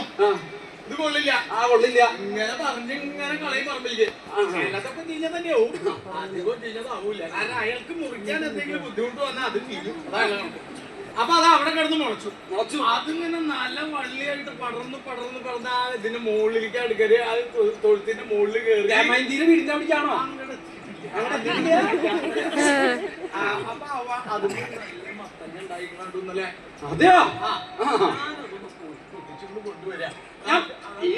ഇത് കൊള്ളില്ല. കൊള്ളില്ല. ഇങ്ങനെ പറഞ്ഞിങ്ങനെ കളയും പറമ്പിലേക്ക്. ചിലതൊക്കെ ചീഞ്ഞ തന്നെയാവും, അധികം ചീഞ്ഞതാവൂല. കാരണം അയാൾക്ക് മുറിക്കാൻ എന്തെങ്കിലും ബുദ്ധിമുട്ട് വന്നാൽ അത് ചീഞ്ഞു. അതാണ്. അപ്പൊ അത് അവിടെ കിടന്ന് മുളച്ചു. അതിങ്ങനെ നല്ല വള്ളിയായിട്ട് പടർന്ന് ആ ഇതിന്റെ മുകളിലേക്ക് അടുക്കല് ആ തൊഴുത്തിന്റെ മുകളിൽ കയറി വീടിന്റെ അവിടേക്കാണോ? അതെയോ? കൊണ്ടുവരാ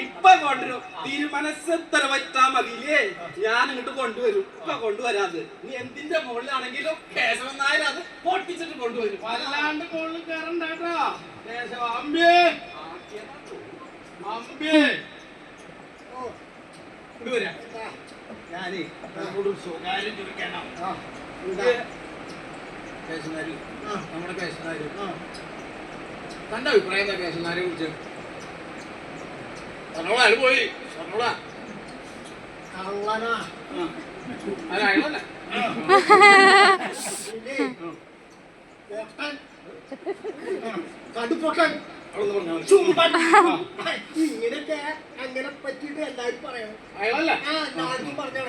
ഇപ്പൊ കൊണ്ടുവരും. തിരുമനസ്സെത്ര പറ്റാ മതിയില്ലേ, ഞാൻ ഇങ്ങോട്ട് കൊണ്ടുവരും. ഇപ്പൊ കൊണ്ടുവരാത്. നീ എന്തിന്റെ മുകളിലാണെങ്കിലും കേശവൻ നായർ അത് പൊട്ടിച്ചിട്ട് കൊണ്ടുവരും. വല്ലാണ്ട് മുകളിൽ കയറണ്ടോ കേശവ. അമ്പിയേ കൊണ്ടുവരാ. ഞാനേ നമ്മളോട് സ്വകാര്യം ചോദിക്കണം. കേശവനാര്, നമ്മുടെ കേശവനാര്, തന്റെ അഭിപ്രായം എന്താ കേശവനാരെ കുറിച്ച്? പറഞ്ഞോളാ, അയാൾ പോയി പറഞ്ഞോളാ. അല്ല അയാളല്ല, കടുപ്പൊട്ടൻ ഇങ്ങനെയൊക്കെ അങ്ങനെ പറ്റിയിട്ട് എല്ലാരും പറയണം. അയാളല്ല. ഞാനും പറഞ്ഞു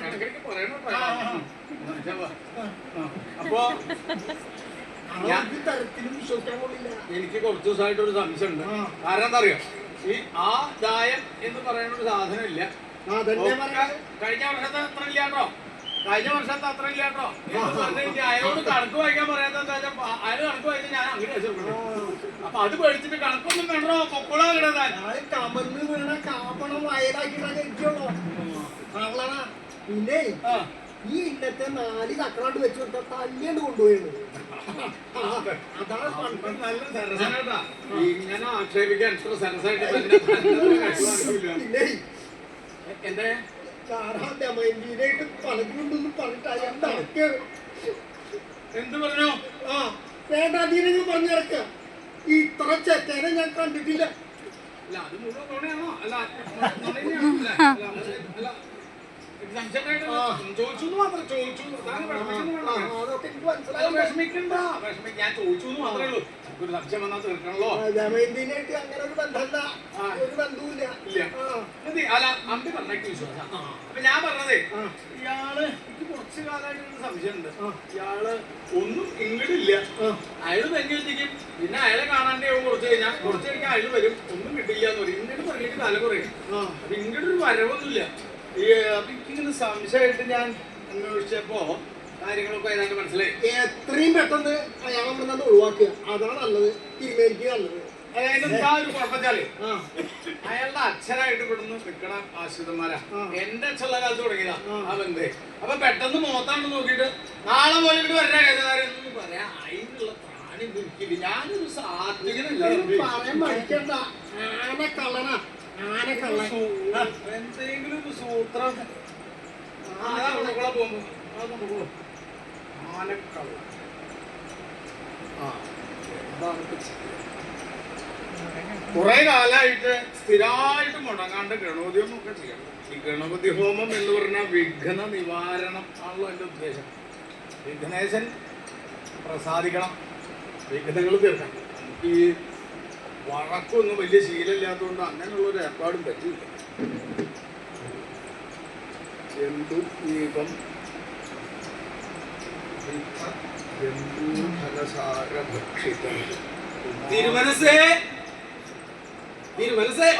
അപ്പൊ തരത്തിലും വിശ്വസിക്കാൻ കൊള്ളില്ല. എനിക്ക് കുറച്ച് ദിവസമായിട്ട് ഒരു സംശയമുണ്ട്. കാരണം എന്താ അറിയോ, ഈ ആ ദായം എന്ന് പറയുന്ന ഒരു സാധനം ഇല്ല. കഴിഞ്ഞ വർഷത്തെ അത്ര ഇല്ലാട്ടോ, അയാളോട് കണക്ക് വായിക്കാൻ പറയാത്ത എന്താ വെച്ചാൽ അയാൾ കണക്ക് വായിച്ചാൽ ഞാൻ അങ്ങനെ വെച്ചിട്ടുണ്ട്. അപ്പൊ അത് പേടിച്ചിട്ട് കണക്കൊന്നും വേണ്ടോ, പൊക്കോളാ കിടന്നാൻ കമന്ന് വീണ കാപ്പണം വയലാക്കിട്ടാ കഴിക്കുള്ളൂ. പിന്നെ ഈ ഇല്ലത്തെ 4 ചക്രാണ്ട് വെച്ച് കൊടുത്താൽ തല്ലിയാണ് കൊണ്ടുപോയത്. അതാണ് നല്ല സരസനായിട്ടാ ഇങ്ങനെ ആക്ഷേപിക്കാൻ എത്ര സരസായിട്ട് പിന്നെ എന്തേ ദമയന്തിനായിട്ട് പലതുകൊണ്ടൊന്നും പറഞ്ഞിട്ട് അയാൾ നടക്കാണ്. എന്ത് പറഞ്ഞു? വേണ്ടാതീനെങ്കിൽ പറഞ്ഞു നടക്ക. ഇത്ര ചെറ്റേനെ ഞാൻ കണ്ടിട്ടില്ല. അല്ല അത് മുഴുവൻ നുണയാണോ? അല്ല ചോദിച്ചു മാത്രം ചോദിച്ചു. അതൊക്കെ എനിക്ക് മനസ്സിലായി. വിഷമിക്കണ്ട, ഞാൻ ചോദിച്ചു മാത്രമേ ഉള്ളൂ. ഒരു സംശയം വന്നാൽ തീർക്കണല്ലോ. ജമീന്തിനായിട്ട് അങ്ങനെ ഒരു ബന്ധമില്ല, ഒരു ബന്ധവുമില്ല. അല്ല അമ്പി പറഞ്ഞേക്ക് വിശ്വാസം. അപ്പൊ ഞാൻ പറഞ്ഞതേ, ഇയാള് എനിക്ക് കുറച്ച് കാലമായിട്ട് ഒരു സംശയമുണ്ട്. ഇയാള് ഒന്നും ഇങ്ങോട്ടില്ല, അയാള് തെങ്ങിലെത്തിക്കും, പിന്നെ അയാളെ കാണാണ്ടേ കുറച്ച് കഴിഞ്ഞാൽ കുറച്ച് കഴിഞ്ഞാൽ അയാള് വരും, ഒന്നും കിട്ടില്ല എന്ന് പറയും. ഇങ്ങോട്ട് പറഞ്ഞിട്ട് തല കുറയും. അപ്പൊ ഇങ്ങോട്ടൊരു വരവൊന്നുമില്ല. അപ്പൊ എനിക്കിങ്ങനെ സംശയമായിട്ട് ഞാൻ അന്വേഷിച്ചപ്പോ കാര്യങ്ങളൊക്കെ ഏതാണ്ട് മനസ്സിലായി. എത്രയും പെട്ടെന്ന് അയാൾ അവിടെ നിന്ന് ഒഴിവാക്കുക, അതാണ് നല്ലത്. തിരുമേനിക്ക് നല്ലത്. അതായത് എന്താ ഒരു കുഴപ്പച്ചാല്, അയാളുടെ അച്ഛനായിട്ട് ഇവിടുന്ന് നിൽക്കണ ആശ്രിതന്മാരാ. എന്റെ അച്ഛനുള്ള കാലത്ത് തുടങ്ങിയതാ ആ ബന്ധേ. അപ്പൊ പെട്ടെന്ന് മോത്താണ്ട് നോക്കിയിട്ട് നാളെ പോലെ ഇവിടെ വരണ കേസാരെന്ന് പറയാ. അതിനുള്ള പ്രാണി നിൽക്കില്ല. ഞാനൊരു സാത്വികനല്ല. പറയാൻ പഠിക്കണ്ട. ആനക്കള്ളനാ, ആനക്കള്ളൻ. എന്തെങ്കിലും ഒരു സൂത്രം അതാ കൊണ്ടുകൂടെ പോകുമ്പോ ആനക്കള്ള. കുറെ കാലമായിട്ട് സ്ഥിരമായിട്ട് മുടങ്ങാണ്ട് ഗണപതിഹോമം ഒക്കെ ചെയ്യണം. ഈ ഗണപതി ഹോമം എന്ന് പറഞ്ഞാൽ വിഘ്ന നിവാരണം ആണല്ലോ എൻ്റെ ഉദ്ദേശം. വിഘ്നേശൻ പ്രസാദിക്കണം, വിഘ്നങ്ങൾ തീർക്കണം. നമുക്ക് ഈ വഴക്കൊന്നും വലിയ ശീലമില്ലാത്തതുകൊണ്ട് അങ്ങനെയുള്ളൊരു ഏർപ്പാടും പറ്റില്ല. ജന്തു ദീപം ജന്തുഫലസാരഭക്ഷിതം. തിരുമനസേ, തിരുമനസേ,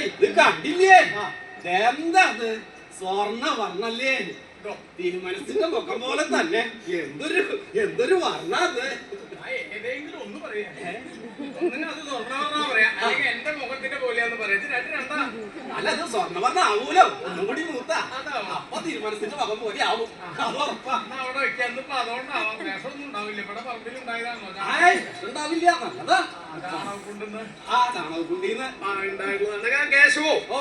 ഇത് കണ്ടില്ലേ? എന്താ അത്? സ്വർണ്ണ വർണ്ണല്ലേ? തിരുമനസിന്റെ മുഖം പോലെ തന്നെ. എന്തൊരു വർണ്ണ അത്. ഏതെങ്കിലും ഒന്ന് പറയാ, ഒന്നിനും അത് സ്വർണ്ണവർണ്ണ പറയാ, അല്ലെങ്കിൽ എന്റെ മുഖത്തിന്റെ പോലെയാന്ന് പറയാ. രണ്ടാ അല്ല, അത് സ്വർണ്ണവർണ്ണ ആവൂലോ, ഒന്നും കൂടി മൂത്ത. അപ്പൊ തിരുമനസിന്റെ മുഖം പോലെ ആവും. അത് ഉറപ്പാ. അവിടെ വെക്കാൻ അതുകൊണ്ടാവാം. വിഷമൊന്നും ഉണ്ടാവില്ല. ഇവിടെ പറമ്പിൽ ഉണ്ടായതാണോ? ഉണ്ടാവില്ല, നല്ലതാ. ചാണകക്കുണ്ടെന്ന് ചാണകക്കുണ്ടീന്ന് ഉണ്ടായിട്ടുള്ള കേശവോ. ഓ,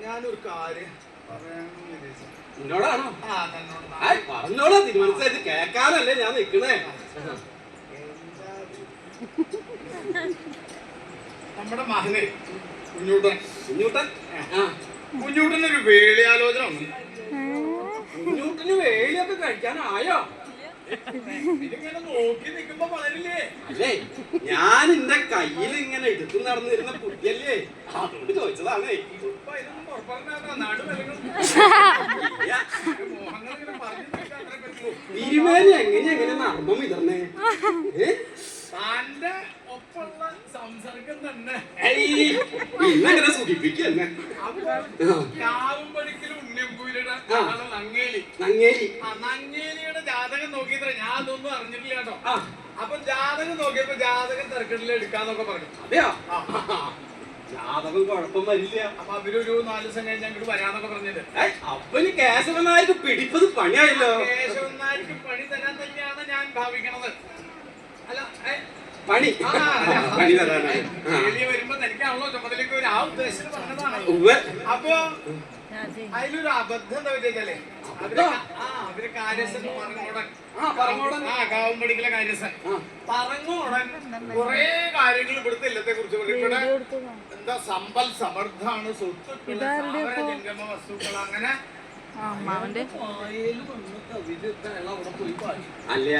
ഞാനൊരു കാര്യം പറയാമെന്ന് വിചാരിച്ചു. എന്നോടാണോ? ആ, തന്നോട്. പറഞ്ഞോളാ തിരുമനസ്, കേക്കാനല്ലേ ഞാൻ നിക്കണേ. നമ്മുടെ മകനെ കുഞ്ഞൂട്ടൻ കുഞ്ഞൂട്ടൻ കുഞ്ഞൂട്ടനൊരു വേളിയാലോചന വന്നു. കുഞ്ഞൂട്ടന് വേലിയൊക്കെ കഴിക്കാനായോ? ഇതിങ്ങനെ നോക്കി നിൽക്കുമ്പോ വളരില്ലേ? അല്ലേ, ഞാൻ എന്റെ കയ്യിൽ ഇങ്ങനെ എടുത്തു നടന്നിരുന്ന കുട്ടിയല്ലേ, അതുകൊണ്ട് ചോദിച്ചതാണേ. ഇപ്പൊ ഇതൊന്നും പുറപ്പെടാത്ത നാട് മോഹങ്ങളിങ്ങനെ പറഞ്ഞു നിൽക്കാൻ അത്ര പറ്റുള്ളൂ. തിരുമേനി എങ്ങനെ നർമ്മം ഇതർന്നേ? തന്റെ ഒപ്പമുള്ള സംസർഗം തന്നെ ഇന്നങ്ങനെ സുഖിപ്പിക്കന്നെ. കാവും പഠിക്കലും ഉണ്ണിയമ്പൂരുടെ നങ്ങേലി. നങ്ങേലിയുടെ ജാതകം നോക്കിയത്ര ഞാൻ അതൊന്നും അറിഞ്ഞിട്ടില്ല കേട്ടോ. അപ്പൊ ജാതകം നോക്കിയപ്പോ ജാതകം തിരക്കിട്ടില്ല എടുക്കാന്നൊക്കെ പറഞ്ഞു. അതെയോ? ജാതകം കുഴപ്പം വരില്ല. അപ്പൊ അവരൊരു 4 ദിവസം കഴിഞ്ഞ് അങ്ങോട്ട് വരാന്നൊക്കെ പറഞ്ഞത്. അപ്പന് കേശവനായിട്ട് പിടിപ്പത് പണിയായല്ലോ. കേശവനായിട്ട് പണി തരാൻ തന്നെയാണ് ഞാൻ ഭാവിക്കണത്. അല്ല, പണി തരാനായി വരുമ്പോ തനിക്കാണല്ലോ ചുമതലയ്ക്ക് ഒരു ആ ഉദ്ദേശത്തിന് പറഞ്ഞതാണ്. അപ്പൊ അതിലൊരു അബദ്ധം എന്താ വെച്ചാലേ, അവര് കാര്യസ്ഥൻ പറങ്ങോടൻ, കാവും പഠിക്കലെ കാര്യസ്ഥൻ പറങ്ങോടൻ കുറെ കാര്യങ്ങൾ ഇവിടുത്തെ ഇല്ലത്തെ കുറിച്ച് പറയും. ഇവിടെ എന്താ സമ്പൽ സമൃദ്ധാണ്, സ്വത്തുക്കള്, ജംഗമ വസ്തുക്കൾ, അങ്ങനെ അല്ല.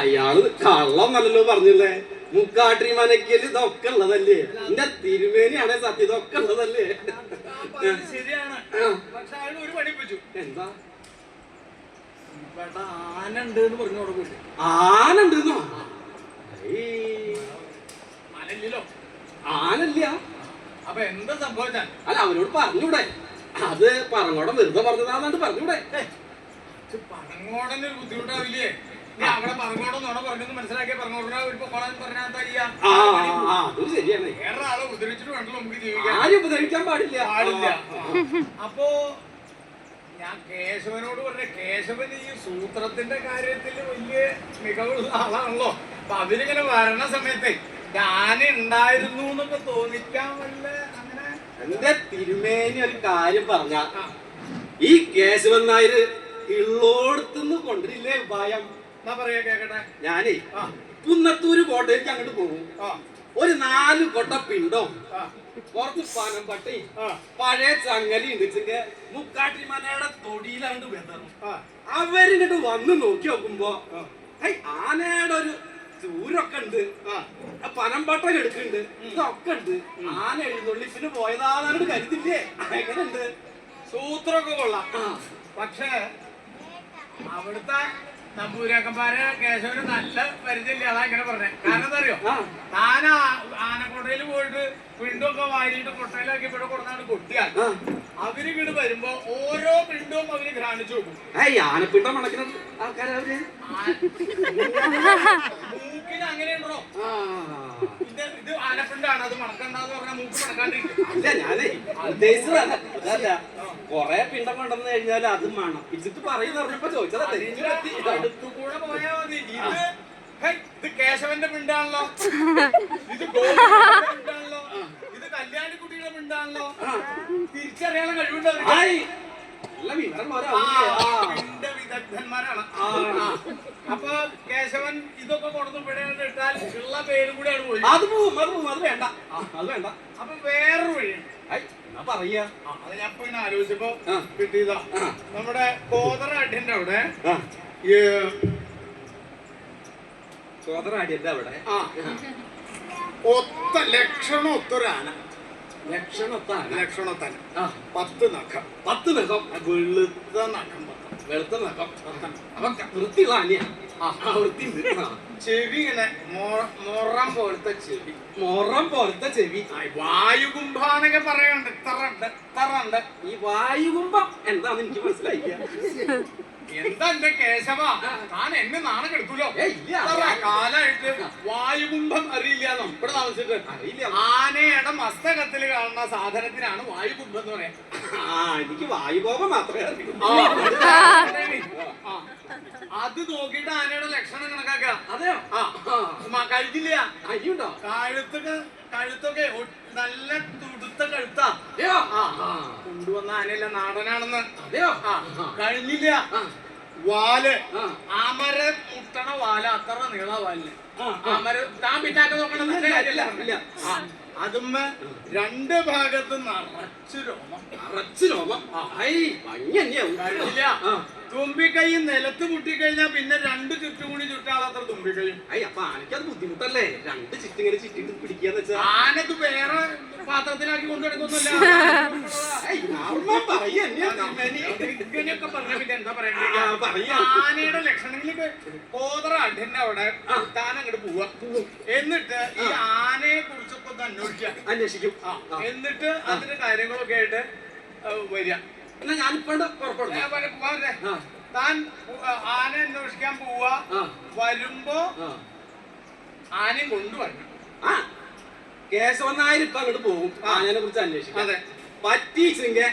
അയാള് കള്ളം നല്ലല്ലോ പറഞ്ഞില്ലേ? മുക്കാട്ടി മനക്കല് ഇതൊക്കെ ഉള്ളതല്ലേ? എന്റെ തിരുമേനിയാണെ സത്യം, ഇതൊക്കെ ഉള്ളതല്ലേ? ശരിയാണ്. പക്ഷെ അയാൾ ഒരു പഠിപ്പിച്ചു. എന്താ? ഇവിടെ ആന ഉണ്ട് എന്ന് പറഞ്ഞു കൊടുക്കില്ല. ആന ഉണ്ടെന്നോ? ആനല്ലോ, ആനല്ല. അപ്പൊ എന്താ സംഭവിച്ചാൽ? അല്ല, അവരോട് പറഞ്ഞൂടെ? അത് പറങ്ങോടൻ വെറുതെ പറഞ്ഞതാന്നാണ്ട് പറഞ്ഞൂടെ? പറങ്ങോടന്റെ ഒരു ബുദ്ധിമുട്ടാവില്ലേ? അവിടെ പറങ്ങോടെന്നോണോ പറഞ്ഞെന്ന് മനസ്സിലാക്കിയ പറങ്ങോടനെ ഒരു പൊക്കോളാൻ പറഞ്ഞാൽ എന്താ ചെയ്യാ? അതും ശരിയാണ്. വേറെ ആളെ ഉപദ്രവിച്ചിട്ട് വേണ്ടല്ലോ നമുക്ക് ജീവിക്കാൻ. ആരും ഉപദ്രവിക്കാൻ പാടില്ല. അപ്പോ ഞാൻ കേശവനോട് പറഞ്ഞ, കേശവന് ഈ സൂത്രത്തിന്റെ കാര്യത്തിൽ വലിയ മികവുള്ള ആളാണല്ലോ. അപ്പൊ അവരിങ്ങനെ വരണ സമയത്തെ ഞാൻ ഉണ്ടായിരുന്നു എന്നൊക്കെ തോന്നിക്കാൻ വല്ല അങ്ങനെ. എന്റെ തിരുമേനി ഒരു കാര്യം പറഞ്ഞ, ഈ കേശവൻ നായർ ഇള്ളോടത്തുനിന്ന് കൊണ്ടിരില്ലേ ഉപായം? എന്നാ പറയാ കേക്കട്ടെ. ഞാനേ കുന്നത്തൂര് കോട്ടയിലേക്ക് അങ്ങോട്ട് പോകും. ഒരു 4 കൊട്ട പിണ്ടോ കുറച്ച് പനം പട്ടി പഴയ ചങ്ങലി ഉണ്ടിച്ചെങ്കിൽ മുക്കാട്ടിമനയുടെ തൊടിയിലാണ്ട് വെതറും. അവരിങ്ങോട്ട് വന്ന് നോക്കി നോക്കുമ്പോ ആനയുടെ ഒരു ചൂരൊക്കെ ഉണ്ട്, പനമ്പട്ട എടുക്കുന്നുണ്ട്, ഇതൊക്കെ ഉണ്ട്. ആന എഴുന്നള്ളിപ്പിന് പോയതാണെന്ന് കരുതില്ലേ? എങ്ങനെയുണ്ട്? സൂത്രമൊക്കെ കൊള്ളാം. പക്ഷേ അവിടുത്തെ നമ്പൂരാക്കന്മാര് കേശവന് നല്ല പരിചയമില്ല. അതാ ഇങ്ങനെ പറഞ്ഞേ. കാരണം എന്താ അറിയോ, താൻ ആനക്കൊട്ടയിൽ പോയിട്ട് പിണ്ടൊക്കെ വാരിയിട്ട് കൊട്ടയിലാക്കി ഇവിടെ കൊടുത്താണ് കൊട്ടിയാൽ അവരിങ്ങോട്ട് വരുമ്പോ ഓരോ പിണ്ടവും അവര് ഘ്രാണിച്ചു നോക്കും. ആനപ്പിണ്ടം മണക്കുന്ന ആൾക്കാരവര് മൂക്കിന് അങ്ങനെയുണ്ടോ? ഇത് ആനപ്പിണ്ടാണ്, അത് മണക്കണ്ടെന്ന് പറഞ്ഞാൽ മൂക്ക് മണക്കാണ്ടിരിക്കും. അല്ല, ഞാനേ ഉദ്ദേശിച്ചതല്ല. അതല്ല, കൊറേ പിണ്ടം കൊണ്ടെന്ന് കഴിഞ്ഞാൽ അത് മണപ്പിച്ചിട്ട് പറയുന്ന പറഞ്ഞപ്പോ ചോദിച്ചതല്ലേ. അടുത്തുകൂടെ പോയാ മതി. ഇത് കേശവന്റെ പിണ്ടാണല്ലോ, ഇത് ഗോവിന്ദന്റെ പിണ്ടാണല്ലോ, ഇത് കല്യാണിക്കുട്ടിയുടെ പിണ്ടാണല്ലോ. തിരിച്ചറിയാനുള്ള കഴിവുണ്ടോ? പിണ്ട വിദഗ്ധന്മാരാണ്. അപ്പൊ കേശവൻ ഇതൊക്കെ കൊടുത്ത് ഇവിടെ ഇട്ടാൽ ഉള്ള പേരും കൂടെ ആണ് പോയി. അത് പോവും, അത് പോവും, അത് വേണ്ട, അത് വേണ്ട. അപ്പൊ വേറൊരു വഴിയുണ്ട്. പറയാ, അത് ഞാൻ ഇപ്പൊ ഇങ്ങനെ ആലോചിച്ചപ്പോ കിട്ടിയതാ. നമ്മുടെ കോതറാട്ടിന്റെ അവിടെ സോദരാടിയന്റെ അവിടെ ഒത്ത ലക്ഷണം ഒത്തൊരാന, ലക്ഷണത്താണ് 10 നഖം, 10 നഖം, വെളുത്ത നഖം, വെളുത്ത നഖം. അപ്പൊ വൃത്തിയുള്ള ആനയാ. വൃത്തി. ചെവി ഇങ്ങനെ മൊറം പോലത്തെ ചെവി, മൊറം പോലത്തെ ചെവി. വായുകുംഭാന്നൊക്കെ പറയാണ്ട്. ഇത്തറുണ്ട്. ഈ വായുകുംഭം എന്താന്ന് എനിക്ക് മനസ്സിലായില്ല. എന്താ എന്റെ കേശവ, താൻ എന്നെ നാണം കെടുത്തൂലോ. കാലായിട്ട് വായുകുംഭം അറിയില്ല. ഇവിടെ താമസിച്ചിട്ട് അറിയില്ല. ആനയുടെ മസ്തകത്തിൽ കാണുന്ന സാധനത്തിനാണ് വായുകുംഭം എന്ന് പറയാം. എനിക്ക് വായുകോപം മാത്രമേ അറിയൂ. അത് നോക്കിയിട്ട് ആനയുടെ ലക്ഷണം കണക്കാക്കുക. അതെയോ? കഴുത്തില്ല. അരിയുണ്ടോ? കഴുത്തൊക്കെ നല്ല തുടുത്ത കഴുത്താ. കൊണ്ടുവന്ന ആനയല്ല, നാടനാണെന്ന്. അതെയോ? കഴിഞ്ഞില്ല. വാല് അമര മുട്ടണ വാല, അത്ര നീള വാലിന്. അമര താൻ പിന്നാക്കം നോക്കണമെന്ന കാര്യമില്ല. അതുമ്മ 2 ഭാഗത്ത് നിറച്ചു രോമം. കഴിഞ്ഞില്ല. തുമ്പിക്കൈ നിലത്ത് മുട്ടിക്കഴിഞ്ഞാൽ പിന്നെ 2 ചുറ്റും കൂടി ചുറ്റാളത്ര തുമ്പിക്കൈയും. അപ്പൊ ആനക്കത് ബുദ്ധിമുട്ടല്ലേ 2 ചുറ്റിങ്ങനെ ചുറ്റിട്ട് പിടിക്കാന്ന് വെച്ചാ? ആനത് വേറെ പാത്രത്തിലാക്കി കൊണ്ടുനടക്കൊന്നുമില്ല. ഇങ്ങനെയൊക്കെ പറഞ്ഞ പിന്നെ എന്താ പറയാ? ആനയുടെ ലക്ഷണങ്ങളിലേക്ക് കോതറാട്ടിന്റെ അവിടെ താൻ അങ്ങോട്ട് പോവാ. എന്നിട്ട് ഈ ആനയെ കുറിച്ചൊക്കെ അന്വേഷിക്കും. എന്നിട്ട് അതിന്റെ കാര്യങ്ങളൊക്കെ ആയിട്ട് വരിക. എന്നാ ഞാനിപ്പോ താൻ ആന അന്വേഷിക്കാൻ പോവാ. വരുമ്പോ ആനയും കൊണ്ടുവരണം. കേശവൻ നായർ ഇപ്പൊ അങ്ങോട്ട് പോകും ആനയെ കുറിച്ച് അന്വേഷിക്കും. അതെ, പറ്റീച്ചെങ്കിൽ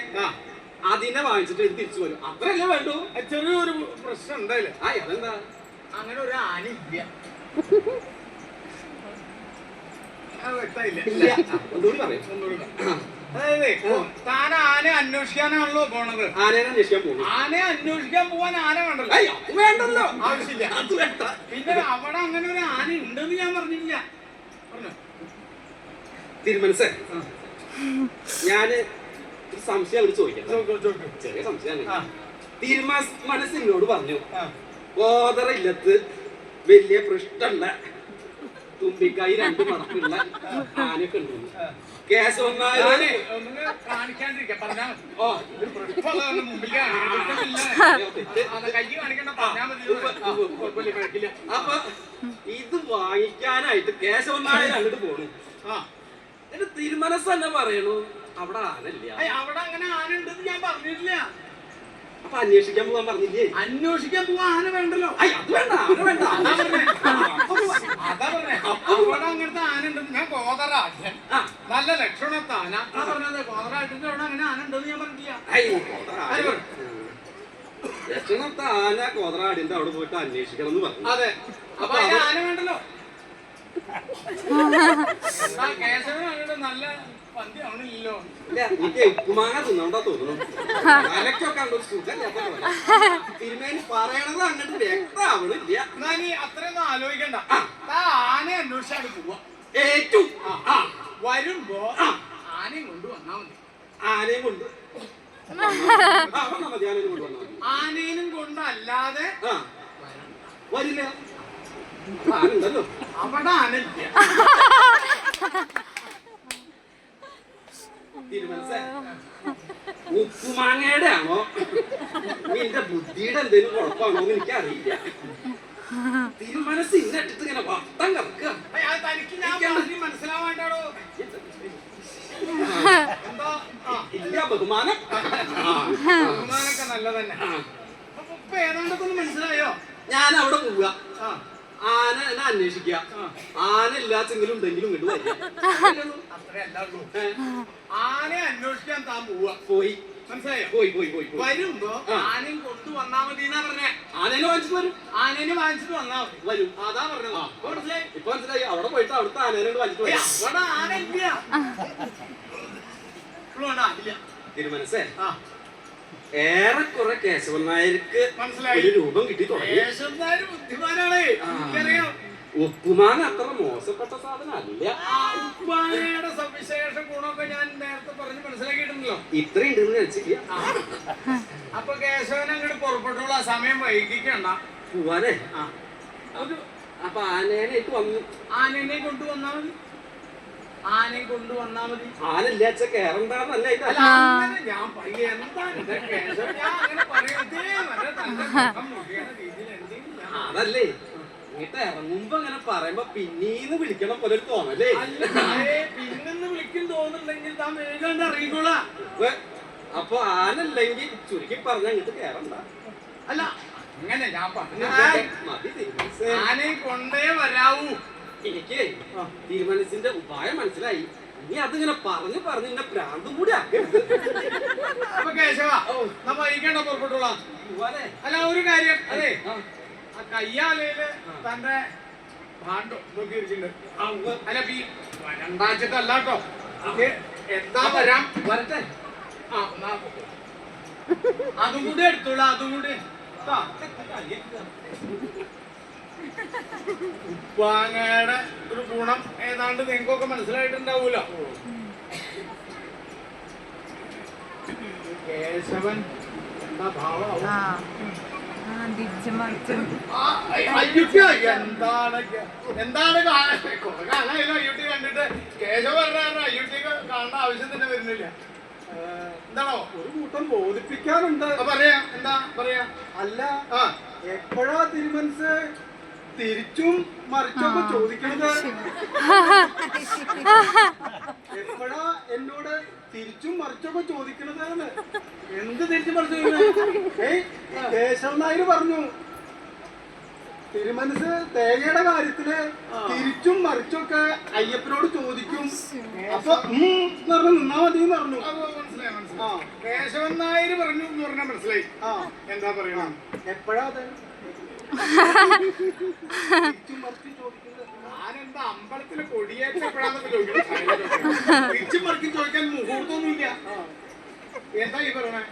അതിനെ വാങ്ങിച്ചിട്ട് തിരിച്ചു വരും. അത്രയല്ലേ വേണ്ടു. ചെറിയൊരു പ്രശ്നം ഉണ്ടായില്ലേ? അതെന്താ? അങ്ങനെ ഒരു ആന ഇല്ല. അതായത് താൻ ആന അന്വേഷിക്കാനാണല്ലോ പോണത്. ആനയെ അന്വേഷിക്കാൻ പോകും. ആനയെ അന്വേഷിക്കാൻ പോവാൻ ആന വേണ്ടല്ലോ. വേണ്ടല്ലോ, ആവശ്യമില്ല. അത് വേണ്ട. പിന്നെ അവിടെ അങ്ങനെ ഒരു ആന ഉണ്ടെന്ന് ഞാൻ പറഞ്ഞില്ല. പറഞ്ഞോ തിരുമനസേ, ഞാന് ഒരു സംശയം അങ്ങോട്ട് ചോദിക്കാം. ചെറിയ സംശയമാണ്. തിരുമനസിനോട് പറഞ്ഞു കോതറ ഇല്ലത്ത് വലിയ പൃഷ്ഠമുള്ള തുമ്പിക്കായി 2 മടക്കുള്ള ആനയൊക്കെ ഉണ്ട്. കേശവൻ നായർ കാണിക്കാണ്ടിരിക്കാം പറഞ്ഞാൽ മതി. അപ്പൊ ഇത് വാങ്ങിക്കാനായിട്ട് കേശവൻ നായർ അങ്ങോട്ട് പോണു. എന്റെ തിരുമനസ് തന്നെ പറയണു അവിടെ ആനല്ല. അവിടെ അങ്ങനെ ആന ഉണ്ടെന്ന് ഞാൻ പറഞ്ഞിട്ടില്ല. അപ്പൊ അന്വേഷിക്കാൻ പോവാൻ പറഞ്ഞില്ലേ? അന്വേഷിക്കാൻ പോവാൻ ആന വേണ്ടല്ലോ. അത് വേണ്ട, ആന വേണ്ട. അതാ പറഞ്ഞേ അവിടെ അങ്ങനത്തെ ആന ഉണ്ടെന്ന്. ഞാൻ കോതറാട്ടെ നല്ല ലക്ഷണത്തെ ആന പറഞ്ഞത്. കോതറാട്ടിന്റെ അവിടെ അങ്ങനെ ആന ഉണ്ടെന്ന് ഞാൻ പറഞ്ഞിട്ടില്ല. ലക്ഷണത്തെ ആന കോതറാടിന്റെ അവിടെ പോയിട്ട് അന്വേഷിക്കണം എന്ന് പറഞ്ഞു. അതെ, അപ്പൊ ആന വേണ്ടല്ലോ. കേശവനാണ് നല്ല പന്തി ആവണില്ലല്ലോ. എനിക്ക് ഉപ്പുമാങ്ങ തിന്നോണ്ടാ തോന്നുന്നു. അലക്കൊക്കെ ഒരു സുഖമില്ലാത്ത പോലെ. തിരുമേനി പറയണത് അങ്ങോട്ട് വ്യക്തമാവണില്ല. എന്നാ നീ അത്രയൊന്നും ആലോചിക്കണ്ട. ആനയെ അന്വേഷിച്ചാണ് പോവാ. ഏറ്റവും ആനയും കൊണ്ട് മതി ആനയും കൊണ്ട് വന്നാൽ ആനേനും കൊണ്ടല്ലാതെ വരില്ല. ആനുണ്ടല്ലോ അവിടെ ആനയില്ല. ഉപ്പുമാങ്ങയുടെ ആണോ നിന്റെ ബുദ്ധിയുടെ എന്തെങ്കിലും കുഴപ്പമാണോ എന്ന് എനിക്കറിയില്ല. തിരുമനസ് ഇന്നിട്ടിട്ട് ഇങ്ങനെ വട്ടം കറക്കുക. തനിക്ക് ഞാൻ മനസ്സിലാവാണ്ടാടോ. എന്താ ഇല്ല ബഹുമാനം. ബഹുമാനൊക്കെ നല്ലതന്നെ. ഇപ്പൊ ഏതാണ്ടൊക്കെ ഒന്ന് മനസ്സിലായോ? ഞാൻ അവിടെ പോവുക, ആന എന്നെ അന്വേഷിക്കുക. ആന ഇല്ലാത്തെങ്കിലും ഉണ്ടെങ്കിലും ഇങ്ങോട്ട് വരിക. അത്രയല്ലോ. ആനയെ അന്വേഷിക്കാൻ താൻ പോവുക. പോയി മനസ്സിലായോ? പോയി പോയി പോയി പോയി. വരുമ്പോ ആനയും കൊണ്ടുവന്നാ മതി എന്നാ പറഞ്ഞേ. ആനേനെ വാങ്ങിച്ചിട്ട് വരും. ആനേനെ വാങ്ങിച്ചിട്ട് വന്നാ മതി. വരും. അതാ പറഞ്ഞത്. മനസ്സിലായി? ഇപ്പൊ മനസ്സിലായി. അവിടെ പോയിട്ട് അവിടുത്തെ ആനേനെ വാങ്ങിച്ചിട്ട് വരും. അവിടെ ആന ഇല്ല. തിരുമനസേ ഏറെക്കുറെ കേശവൻ നായർക്ക് മനസ്സിലായി. ഒരു രൂപം കിട്ടി തുടങ്ങി. ബുദ്ധിമാനാണ്. ഉപ്പുമാൻ അത്ര മോശപ്പെട്ട സാധനം അല്ല. ഉപ്പാനയുടെ സവിശേഷ ഗുണമൊക്കെ ഞാൻ നേരത്തെ പറഞ്ഞ് മനസ്സിലാക്കിയിട്ടുണ്ടല്ലോ. ഇത്ര ഉണ്ടെന്ന് വെച്ചില്ല. അപ്പൊ കേശവൻ അങ്ങോട്ട് പുറപ്പെട്ടുള്ള സമയം വൈകിക്കണ്ട. പോവാനേ അപ്പൊ ആനേനായിട്ട് വന്നു. ആനേനെ കൊണ്ടുവന്നാ മതി. ആനയെ കൊണ്ടുവന്നാ മതി. ആനല്ലാച്ച കേറണ്ടെന്നല്ല ഇത്. അല്ല അങ്ങനെ ഞാൻ പറയുക. എന്താണ് കേശവൻ? ഞാൻ അങ്ങനെ പറയുന്നതേ വരെ തന്റെ മുഖം മുഖേന രീതിയിൽ എന്തെങ്കിലും അതല്ലേ ഇങ്ങോട്ട് ഇറങ്ങുമ്പോ അങ്ങനെ പറയുമ്പോ പിന്നീന്ന് വിളിക്കണം പോലെ ഒരു തോന്നല്ലേ. പിന്നെന്ന് വിളിക്കും തോന്നുന്നുണ്ടെങ്കിൽ താൻ വേഗം അറിയിക്കോളാ. അപ്പൊ ആനല്ലെങ്കിൽ ചുരുക്കി പറഞ്ഞ അങ്ങോട്ട് കേറണ്ട. അല്ല അങ്ങനെ ഞാൻ പറഞ്ഞു. മതി തിരുമനസ്. ആനയെ കൊണ്ടേ വരാവൂ. എനിക്ക് തിരുമനസിന്റെ ഉപായം മനസ്സിലായി. ഇനി അതിങ്ങനെ പറഞ്ഞു പറഞ്ഞ് ഇങ്ങനെ പ്രാന്തും കൂടി ആക്കരുത്. അപ്പൊ കേശവ നമ്മ വൈകേണ്ട പുറപ്പെട്ടോളാം. അല്ല ഒരു കാര്യം, അതെ ആ കയ്യാലയില് തന്റെ ഭാണ്ടോ നോക്കി വെച്ചിട്ടുണ്ട്. അല്ല ഈ രണ്ടാഴ്ചത്തല്ല കേട്ടോ. എന്താ വരാം വരട്ടെ. അതും കൂടി എടുത്തോളാം. അതും കൂടി ഉപ്പാങ്ങയുടെ ഒരു ഗുണം ഏതാണ്ട് നിങ്ങൾക്കൊക്കെ മനസ്സിലായിട്ടുണ്ടാവൂലോ. കേശവൻ എന്താ ഭാവം? എന്താണ് അയ്യൂട്ടി കണ്ടിട്ട് കേശവ അയ്യൂട്ടി കാണേണ്ട ആവശ്യം തന്നെ വരുന്നില്ല. എന്താണോ ഒരു കൂട്ടം ബോധിപ്പിക്കാനുണ്ട്. പറയാ. എന്താ പറയാ? അല്ല എപ്പോഴാ തിരുമനസ് തിരിച്ചും മറിച്ചൊക്കെ ചോദിക്കണത്? എപ്പോഴാ എന്നോട് തിരിച്ചും മറിച്ചൊക്കെ ചോദിക്കണത്? എന്ത് തിരിച്ചു പറഞ്ഞു? കേശവൻ നായർ പറഞ്ഞു തിരുമനസ് തേങ്ങയുടെ കാര്യത്തില് തിരിച്ചും മറിച്ചൊക്കെ അയ്യപ്പനോട് ചോദിക്കും. അപ്പൊ പറഞ്ഞു നിന്നാ മതി എന്ന് പറഞ്ഞു. മനസ്സിലായി മനസ്സിലായി. കേശവൻ നായർ പറഞ്ഞു എന്ന് പറഞ്ഞാൽ മനസ്സിലായി. എന്താ പറയണ? എപ്പോഴാ അത് ഞാനെന്താ അമ്പലത്തിലെ കൊടിയേറ്റം എപ്പോഴാന്നൊക്കെ ചോദിക്കണം. തിരിച്ചും മറിച്ചും ചോദിക്കാൻ മുഹൂർത്തമൊന്നുമില്ല. എന്താ ഈ പറയണേ?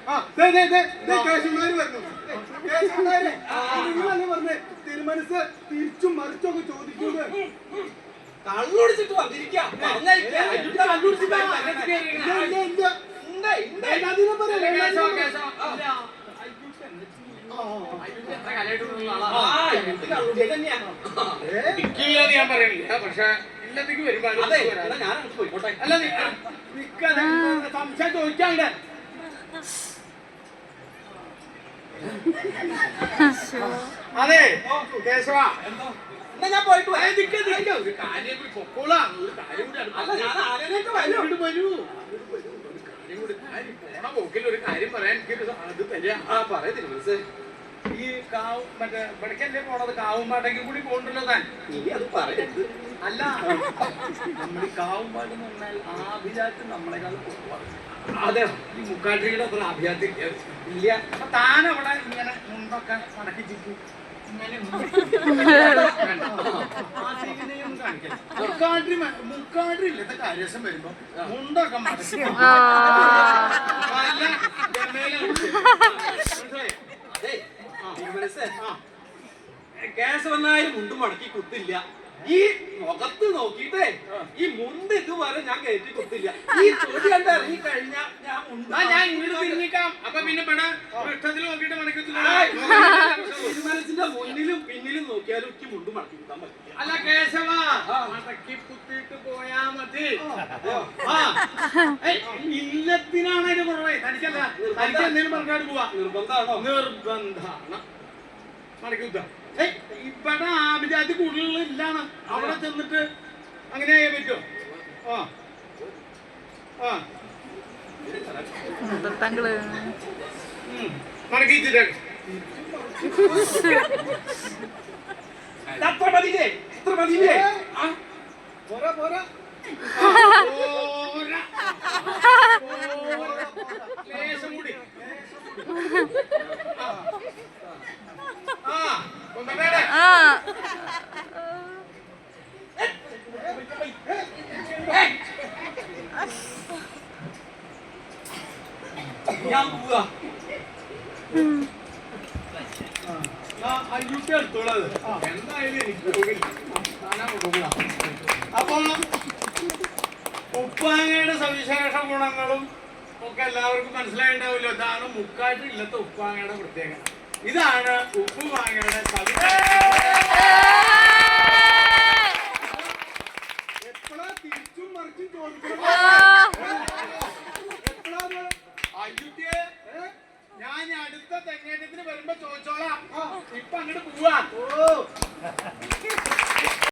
പറഞ്ഞേ തിരുമനസ് തിരിച്ചും മറിച്ചൊക്കെ ചോദിക്കുന്നത്. കള്ളുടിച്ചിട്ട് വന്നിരിക്കാം. ഞാൻ പറയണില്ല. പക്ഷെ ഇല്ലത്തേക്ക് വരുമ്പോ ഞാൻ പോയിക്കോട്ടെ. അല്ല സംശയം ചോദിക്കാണ്ട്. അതെ കേശവ എന്നാ ഞാൻ പോയിട്ട് ഒരു കാര്യം കൂടി പൊക്കോളാം. ഒരു കാര്യം കൂടി വരൂ. പോണ പോക്കിൽ ഒരു കാര്യം പറയാൻ എനിക്കൊരു അത് തരിക. പറയാ തിരുമനസ്. ഈ കാവ് മറ്റേ ഇവിടേക്കല്ലേ പോണത്? കാവുംപാട്ടേക്ക് കൂടി പോകണ്ടല്ലോ താൻ. ഇനി അത് പറയരുത്. അല്ല നമ്മൾ ഈ കാവുംപാട്ട് എന്ന് പറഞ്ഞാൽ ആഭിജാത്യം നമ്മളെക്കാൾ കുറവാണ്. അതെ ഈ മുക്കാട്ടിയുടെ അത്ര ആഭിജാത്യം ഇല്ല. അപ്പൊ താൻ അവിടെ ഇങ്ങനെ മുണ്ടൊക്കെ മടക്കി ചിട്ടു ഇങ്ങനെ മുക്കാട്ടി ഇല്ലത്തെ കാര്യസം വരുമ്പോ മുണ്ടൊക്കെ മടക്കി കേശവൻ നായർ മുണ്ടും മടക്കി കുത്തില്ല. ഈ മുഖത്ത് നോക്കിട്ടേ ഈ മുണ്ട് ഇതുവരെ ഞാൻ കയറ്റി കൊടുത്തില്ല. ഈ തൊടി കണ്ട് ഇറങ്ങി കഴിഞ്ഞാ ഞാൻ മുണ്ട് ഞാൻ ഇങ്ങോട്ട് തിരിഞ്ഞിക്കാം. അപ്പൊ പിന്നെ ഇഷ്ടത്തിൽ നോക്കിയിട്ട് മനസ്സിന്റെ മുന്നിലും പിന്നിലും നോക്കിയാലും എനിക്ക് മുണ്ട് മടക്കി കൊടുക്കാൻ പറ്റില്ല. അല്ല കേശവ, മടക്കി കുത്തിയിട്ട് പോയാ മതി. ഇല്ലത്തിനാണ് അതിന് കുറവേ. തനിക്കല്ല, തനിക്ക് എന്തെങ്കിലും പറഞ്ഞാൽ പോവാ. നിർബന്ധമാണോ? നിർബന്ധാണ് മടക്കി കുത്താം. ഇവിടെ ആഭിജാതി കൂടുതൽ ഇല്ലാണ്. അവിടെ ചെന്നിട്ട് അങ്ങനെ ചെയ്യാൻ പറ്റുമോ? തങ്ങള് മടക്കിച്ചിട്ട് അത്ര മതിയില്ലേ? ഇത്ര മതിയില്ലേ? പോരാ പോരാ ലേശം കൂടി. ഞാൻ പോവാ. അയ്യൂട്ടി എടുത്തോളത്. എന്തായാലും എനിക്ക് പോകില്ല. അപ്പൊ ഉപ്പാങ്ങയുടെ സവിശേഷ ഗുണങ്ങളും ഒക്കെ എല്ലാവർക്കും മനസ്സിലായിണ്ടാവില്ലോ. ഇതാണ് മുക്കാട്ട് ഇല്ലത്തെ ഉപ്പാങ്ങയുടെ പ്രത്യേകത. ഇതാണ് ഉപ്പുമാങ്ങയുടെ സവിശേഷ